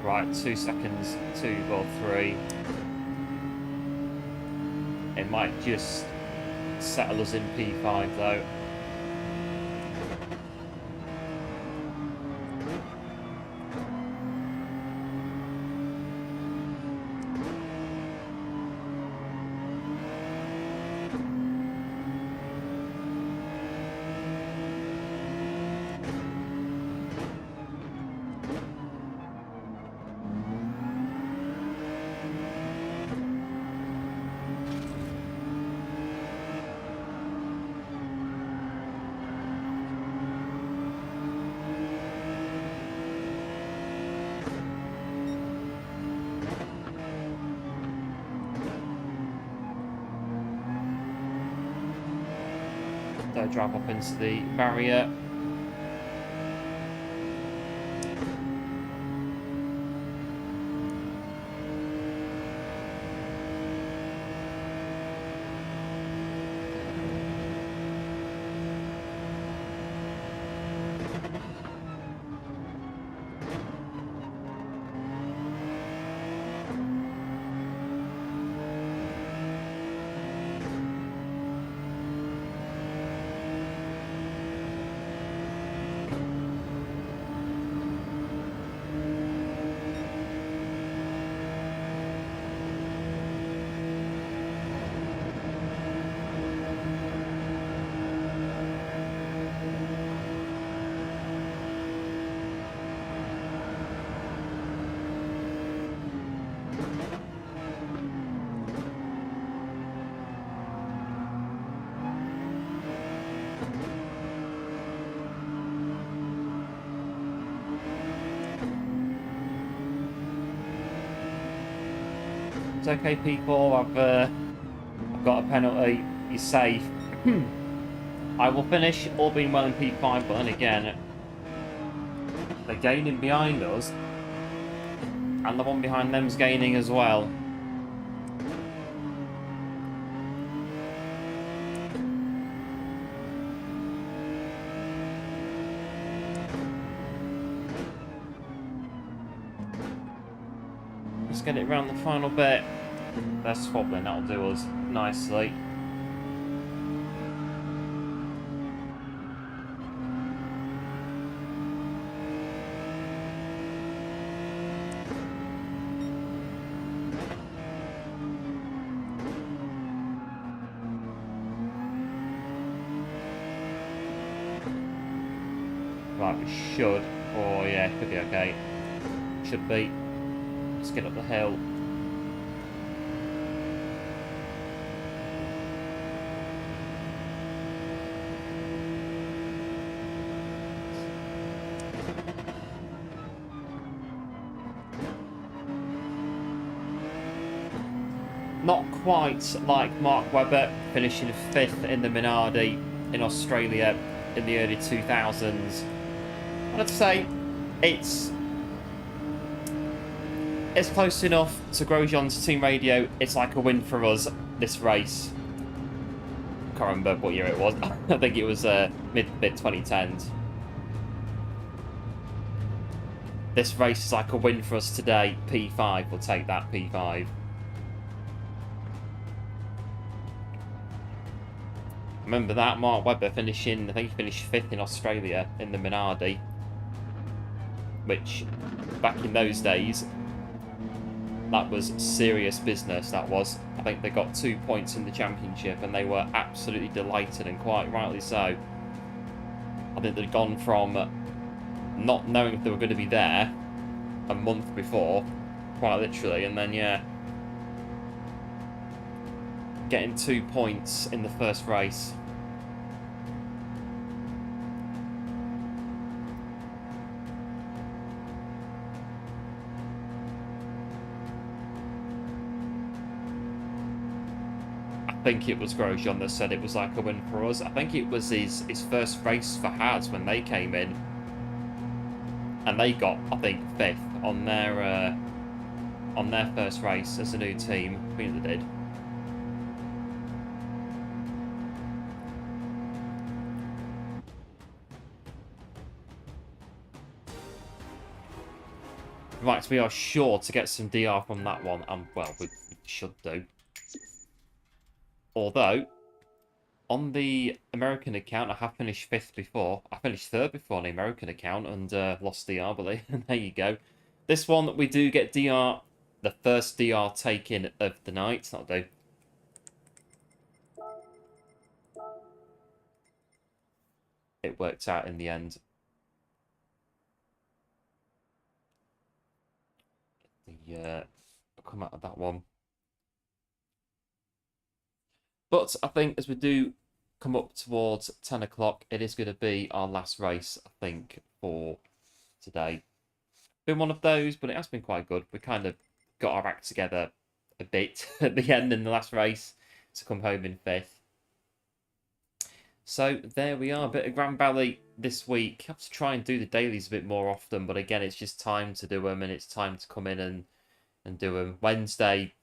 Right, 2 seconds, 2 or 3. It might just settle us in P5 though. Don't drive up into the barrier. It's okay, people. I've got a penalty. You're safe. I will finish, all being well, in P5, but then again, they're gaining behind us, and the one behind them's gaining as well. Let's get it around the final bit. They're swabbling, that'll do us nicely. Right, we should. Oh yeah, could be okay. Should be. Let's get up the hill. Not quite like Mark Webber finishing 5th in the Minardi in Australia in the early 2000s. I'd say it's close enough to Grosjean's team radio. It's like a win for us, this race. Can't remember what year it was. I think it was mid-2010s. This race is like a win for us today. P5, we'll take that, P5. Remember that, Mark Webber finishing, I think he finished 5th in Australia in the Minardi. Which, back in those days, that was serious business, that was. I think they got 2 points in the championship and they were absolutely delighted, and quite rightly so. I think they'd gone from not knowing if they were going to be there a month before, quite literally, and then, yeah, getting 2 points in the first race. I think it was Grosjean that said it was like a win for us. I think it was his first race for Haas when they came in, and they got, I think, 5th on their first race as a new team. I think they did. Right, we are sure to get some DR from that one. Well, we should do. Although, on the American account, I have finished 5th before. I finished 3rd before on the American account and lost DR, but there you go. This one, we do get DR, the first DR take-in of the night. That'll do. It worked out in the end. I'll come out of that one. But I think as we do come up towards 10 o'clock, it is going to be our last race, I think, for today. Been one of those, but it has been quite good. We kind of got our act together a bit at the end in the last race to come home in 5th. So there we are, a bit of Grand Valley this week. I have to try and do the dailies a bit more often, but again, it's just time to do them, and it's time to come in and do them. Wednesday,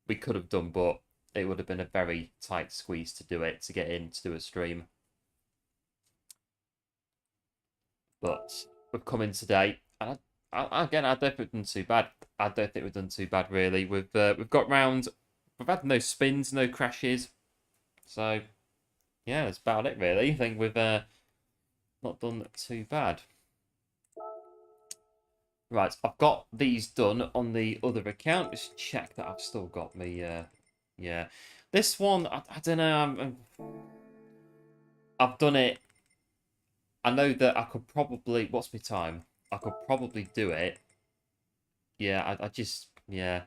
we could have done, but it would have been a very tight squeeze to do it, to get in to do a stream. But we've come in today, and again, I don't think we've done too bad. I don't think we've done too bad, really. We've got round, we've had no spins, no crashes, so yeah, that's about it, really. I think we've not done too bad. Right, I've got these done on the other account. Just check that I've still got me. Yeah, this one, I don't know. I've done it. I know that I could probably. What's my time? I could probably do it. Yeah, I just, yeah.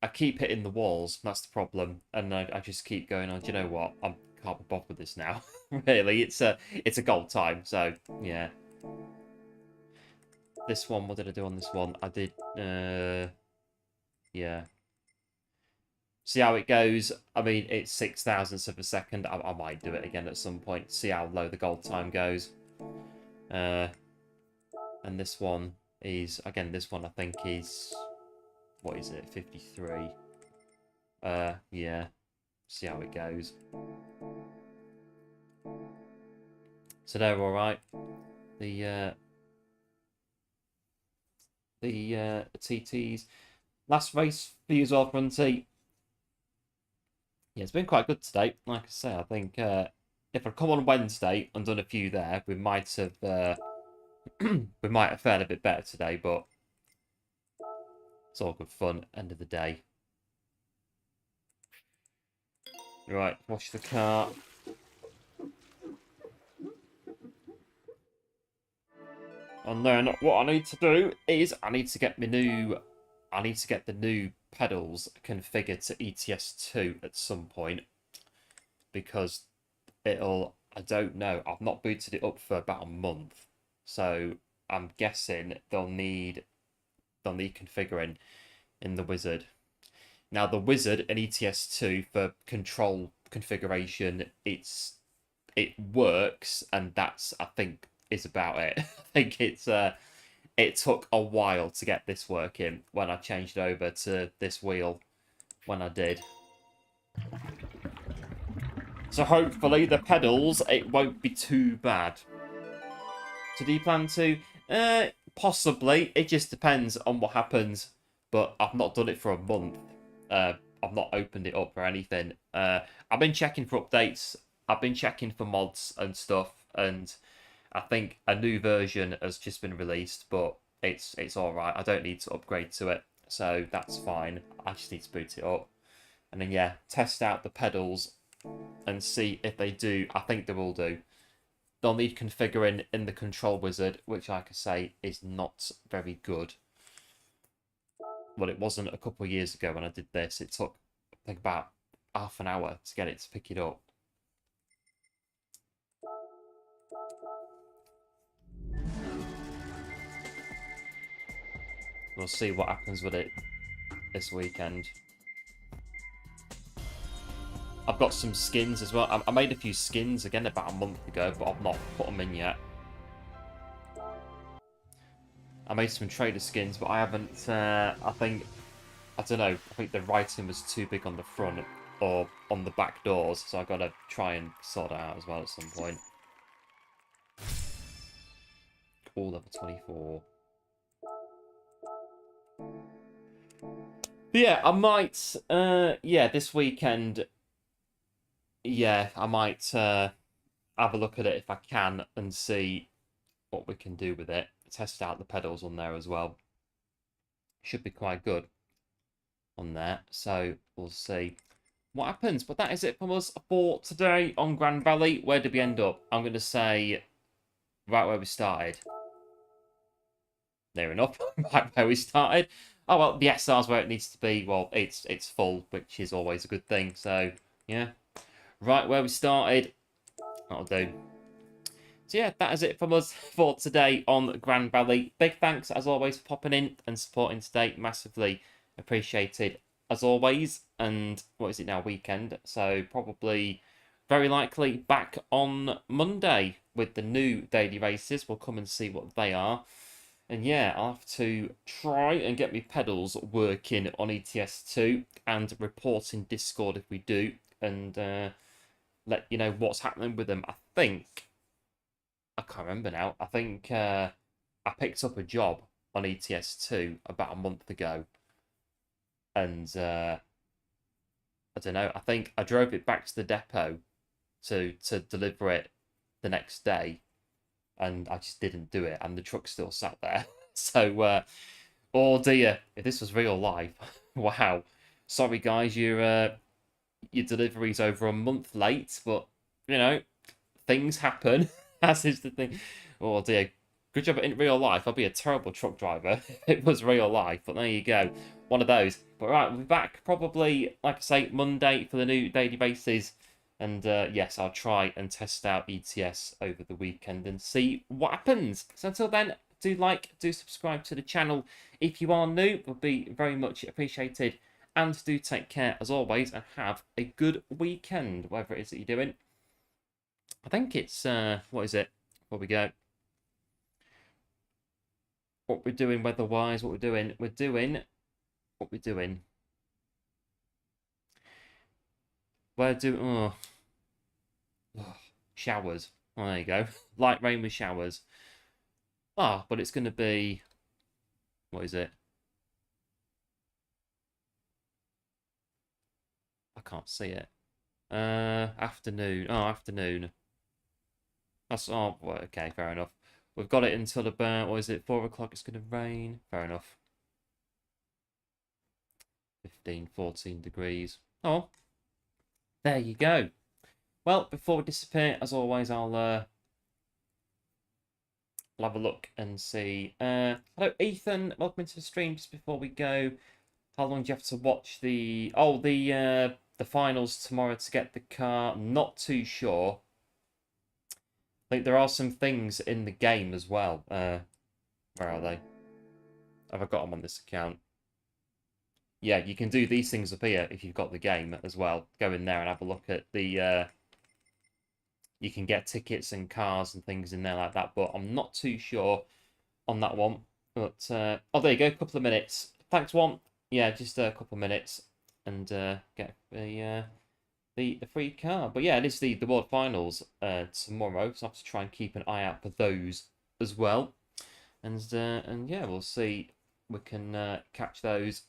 I keep hitting the walls. That's the problem, and I just keep going on. Do you know what? I can't be bothered with this now. Really, it's a gold time. So yeah. This one, what did I do on this one? I did, yeah. See how it goes. I mean, it's 6,000ths of a second. I might do it again at some point. See how low the gold time goes. And this one is, again, this one I think is, what is it, 53. Yeah. See how it goes. So they're all right. The TTs. Last race for you as well, Fronty. Yeah, it's been quite good today. Like I say, I think if I'd come on Wednesday and done a few there, we might have we might have fared a bit better today, but it's all good fun. End of the day. Right, wash the car. And then what I need to do is I need to get the new pedals configured to ETS2 at some point, because I don't know, I've not booted it up for about a month, so I'm guessing they'll need configuring in the wizard. Now the wizard and ETS2 for control configuration, it works, and that's, I think, is about it. I think it took a while to get this working when I changed over to this wheel when I did. So hopefully the pedals, it won't be too bad. So do you plan to? Possibly. It just depends on what happens. But I've not done it for a month. I've not opened it up or anything. I've been checking for updates. I've been checking for mods and stuff, and I think a new version has just been released, but it's all right. I don't need to upgrade to it, so that's fine. I just need to boot it up, and then yeah, test out the pedals and see if they do. I think they will do. They'll need configuring in the control wizard, which, like I say, is not very good. Well, it wasn't a couple of years ago when I did this. It took, I think, about half an hour to get it to pick it up. We'll see what happens with it this weekend. I've got some skins as well. I made a few skins again about a month ago, but I've not put them in yet. I made some trader skins, but I haven't, I don't know, I think the writing was too big on the front or on the back doors, so I've got to try and sort it out as well at some point. All level 24. yeah, I might, yeah, this weekend, yeah, I might have a look at it if I can and see what we can do with it. Test out the pedals on there as well. Should be quite good on there, so we'll see what happens. But that is it from us for today on Grand Valley. Where did we end up? I'm going to say right where we started. Near enough. Right where we started. Oh, well, the SR's where it needs to be. Well, it's full, which is always a good thing. So, yeah. Right where we started. That'll do. So, yeah, that is it from us for today on Grand Valley. Big thanks, as always, for popping in and supporting today. Massively appreciated, as always. And what is it now? Weekend. So, probably, very likely, back on Monday with the new daily races. We'll come and see what they are. And yeah, I'll have to try and get my pedals working on ETS2 and report in Discord if we do. And let you know what's happening with them. I can't remember now. I think I picked up a job on ETS2 about a month ago. And I don't know. I think I drove it back to the depot to deliver it the next day. And I just didn't do it, and the truck still sat there. So, oh dear, if this was real life, wow. Sorry, guys, your delivery's over a month late, but you know, things happen. As is the thing. Oh dear, good job in real life. I'd be a terrible truck driver if it was real life. But there you go, one of those. But right, we'll be back probably, like I say, Monday for the new daily bases. And yes, I'll try and test out ETS over the weekend and see what happens. So until then, do like, do subscribe to the channel. If you are new, would be very much appreciated. And do take care, as always, and have a good weekend, whatever it is that you're doing. I think it's, what is it? Where we go? What we're doing weather-wise, what we're doing. What we're doing. We're doing, oh, showers. Oh, there you go. Light rain with showers. Ah, but it's going to be, what is it? I can't see it. Afternoon. Oh, afternoon. That's, oh, well, okay, fair enough. We've got it until about, what is it, 4 o'clock it's going to rain. Fair enough. 15, 14 degrees. Oh, there you go. Well, before we disappear, as always, I'll have a look and see. Hello, Ethan. Welcome into the stream. Just before we go, how long do you have to watch the... Oh, the finals tomorrow to get the car? Not too sure. I think there are some things in the game as well. Where are they? Have I got them on this account? Yeah, you can do these things up here if you've got the game as well. Go in there and have a look at the... you can get tickets and cars and things in there like that, but I'm not too sure on that one. But, oh, there you go, a couple of minutes. Thanks, one. Yeah, just a couple of minutes and get the free car. But yeah, it is the World Finals tomorrow, so I have to try and keep an eye out for those as well. And yeah, we'll see. We can catch those.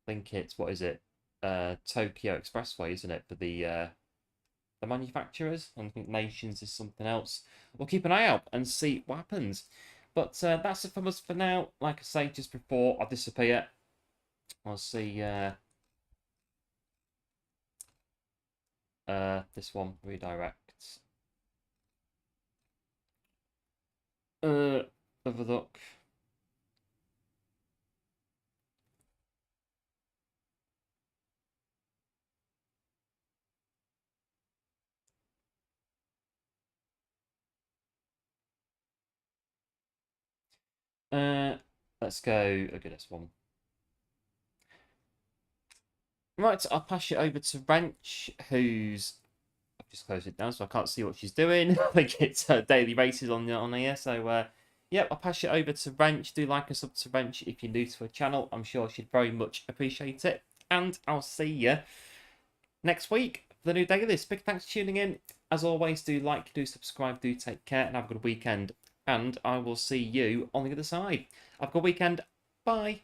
I think it's, what is it? Tokyo Expressway, isn't it, for the manufacturers? I think Nations is something else. We'll keep an eye out and see what happens. But that's it from us for now. Like I say, just before I disappear, I'll see this one redirects. Have a look. Let's go. Okay, this one. Right, I'll pass it over to Wrench, who's... I've just closed it down so I can't see what she's doing. I think it's daily races on here. So, yeah, I'll pass it over to Wrench. Do like and sub to Wrench if you're new to her channel. I'm sure she'd very much appreciate it. And I'll see you next week for the new dailies. Big thanks for tuning in. As always, do like, do subscribe, do take care, and have a good weekend. And I will see you on the other side. Have a good weekend. Bye.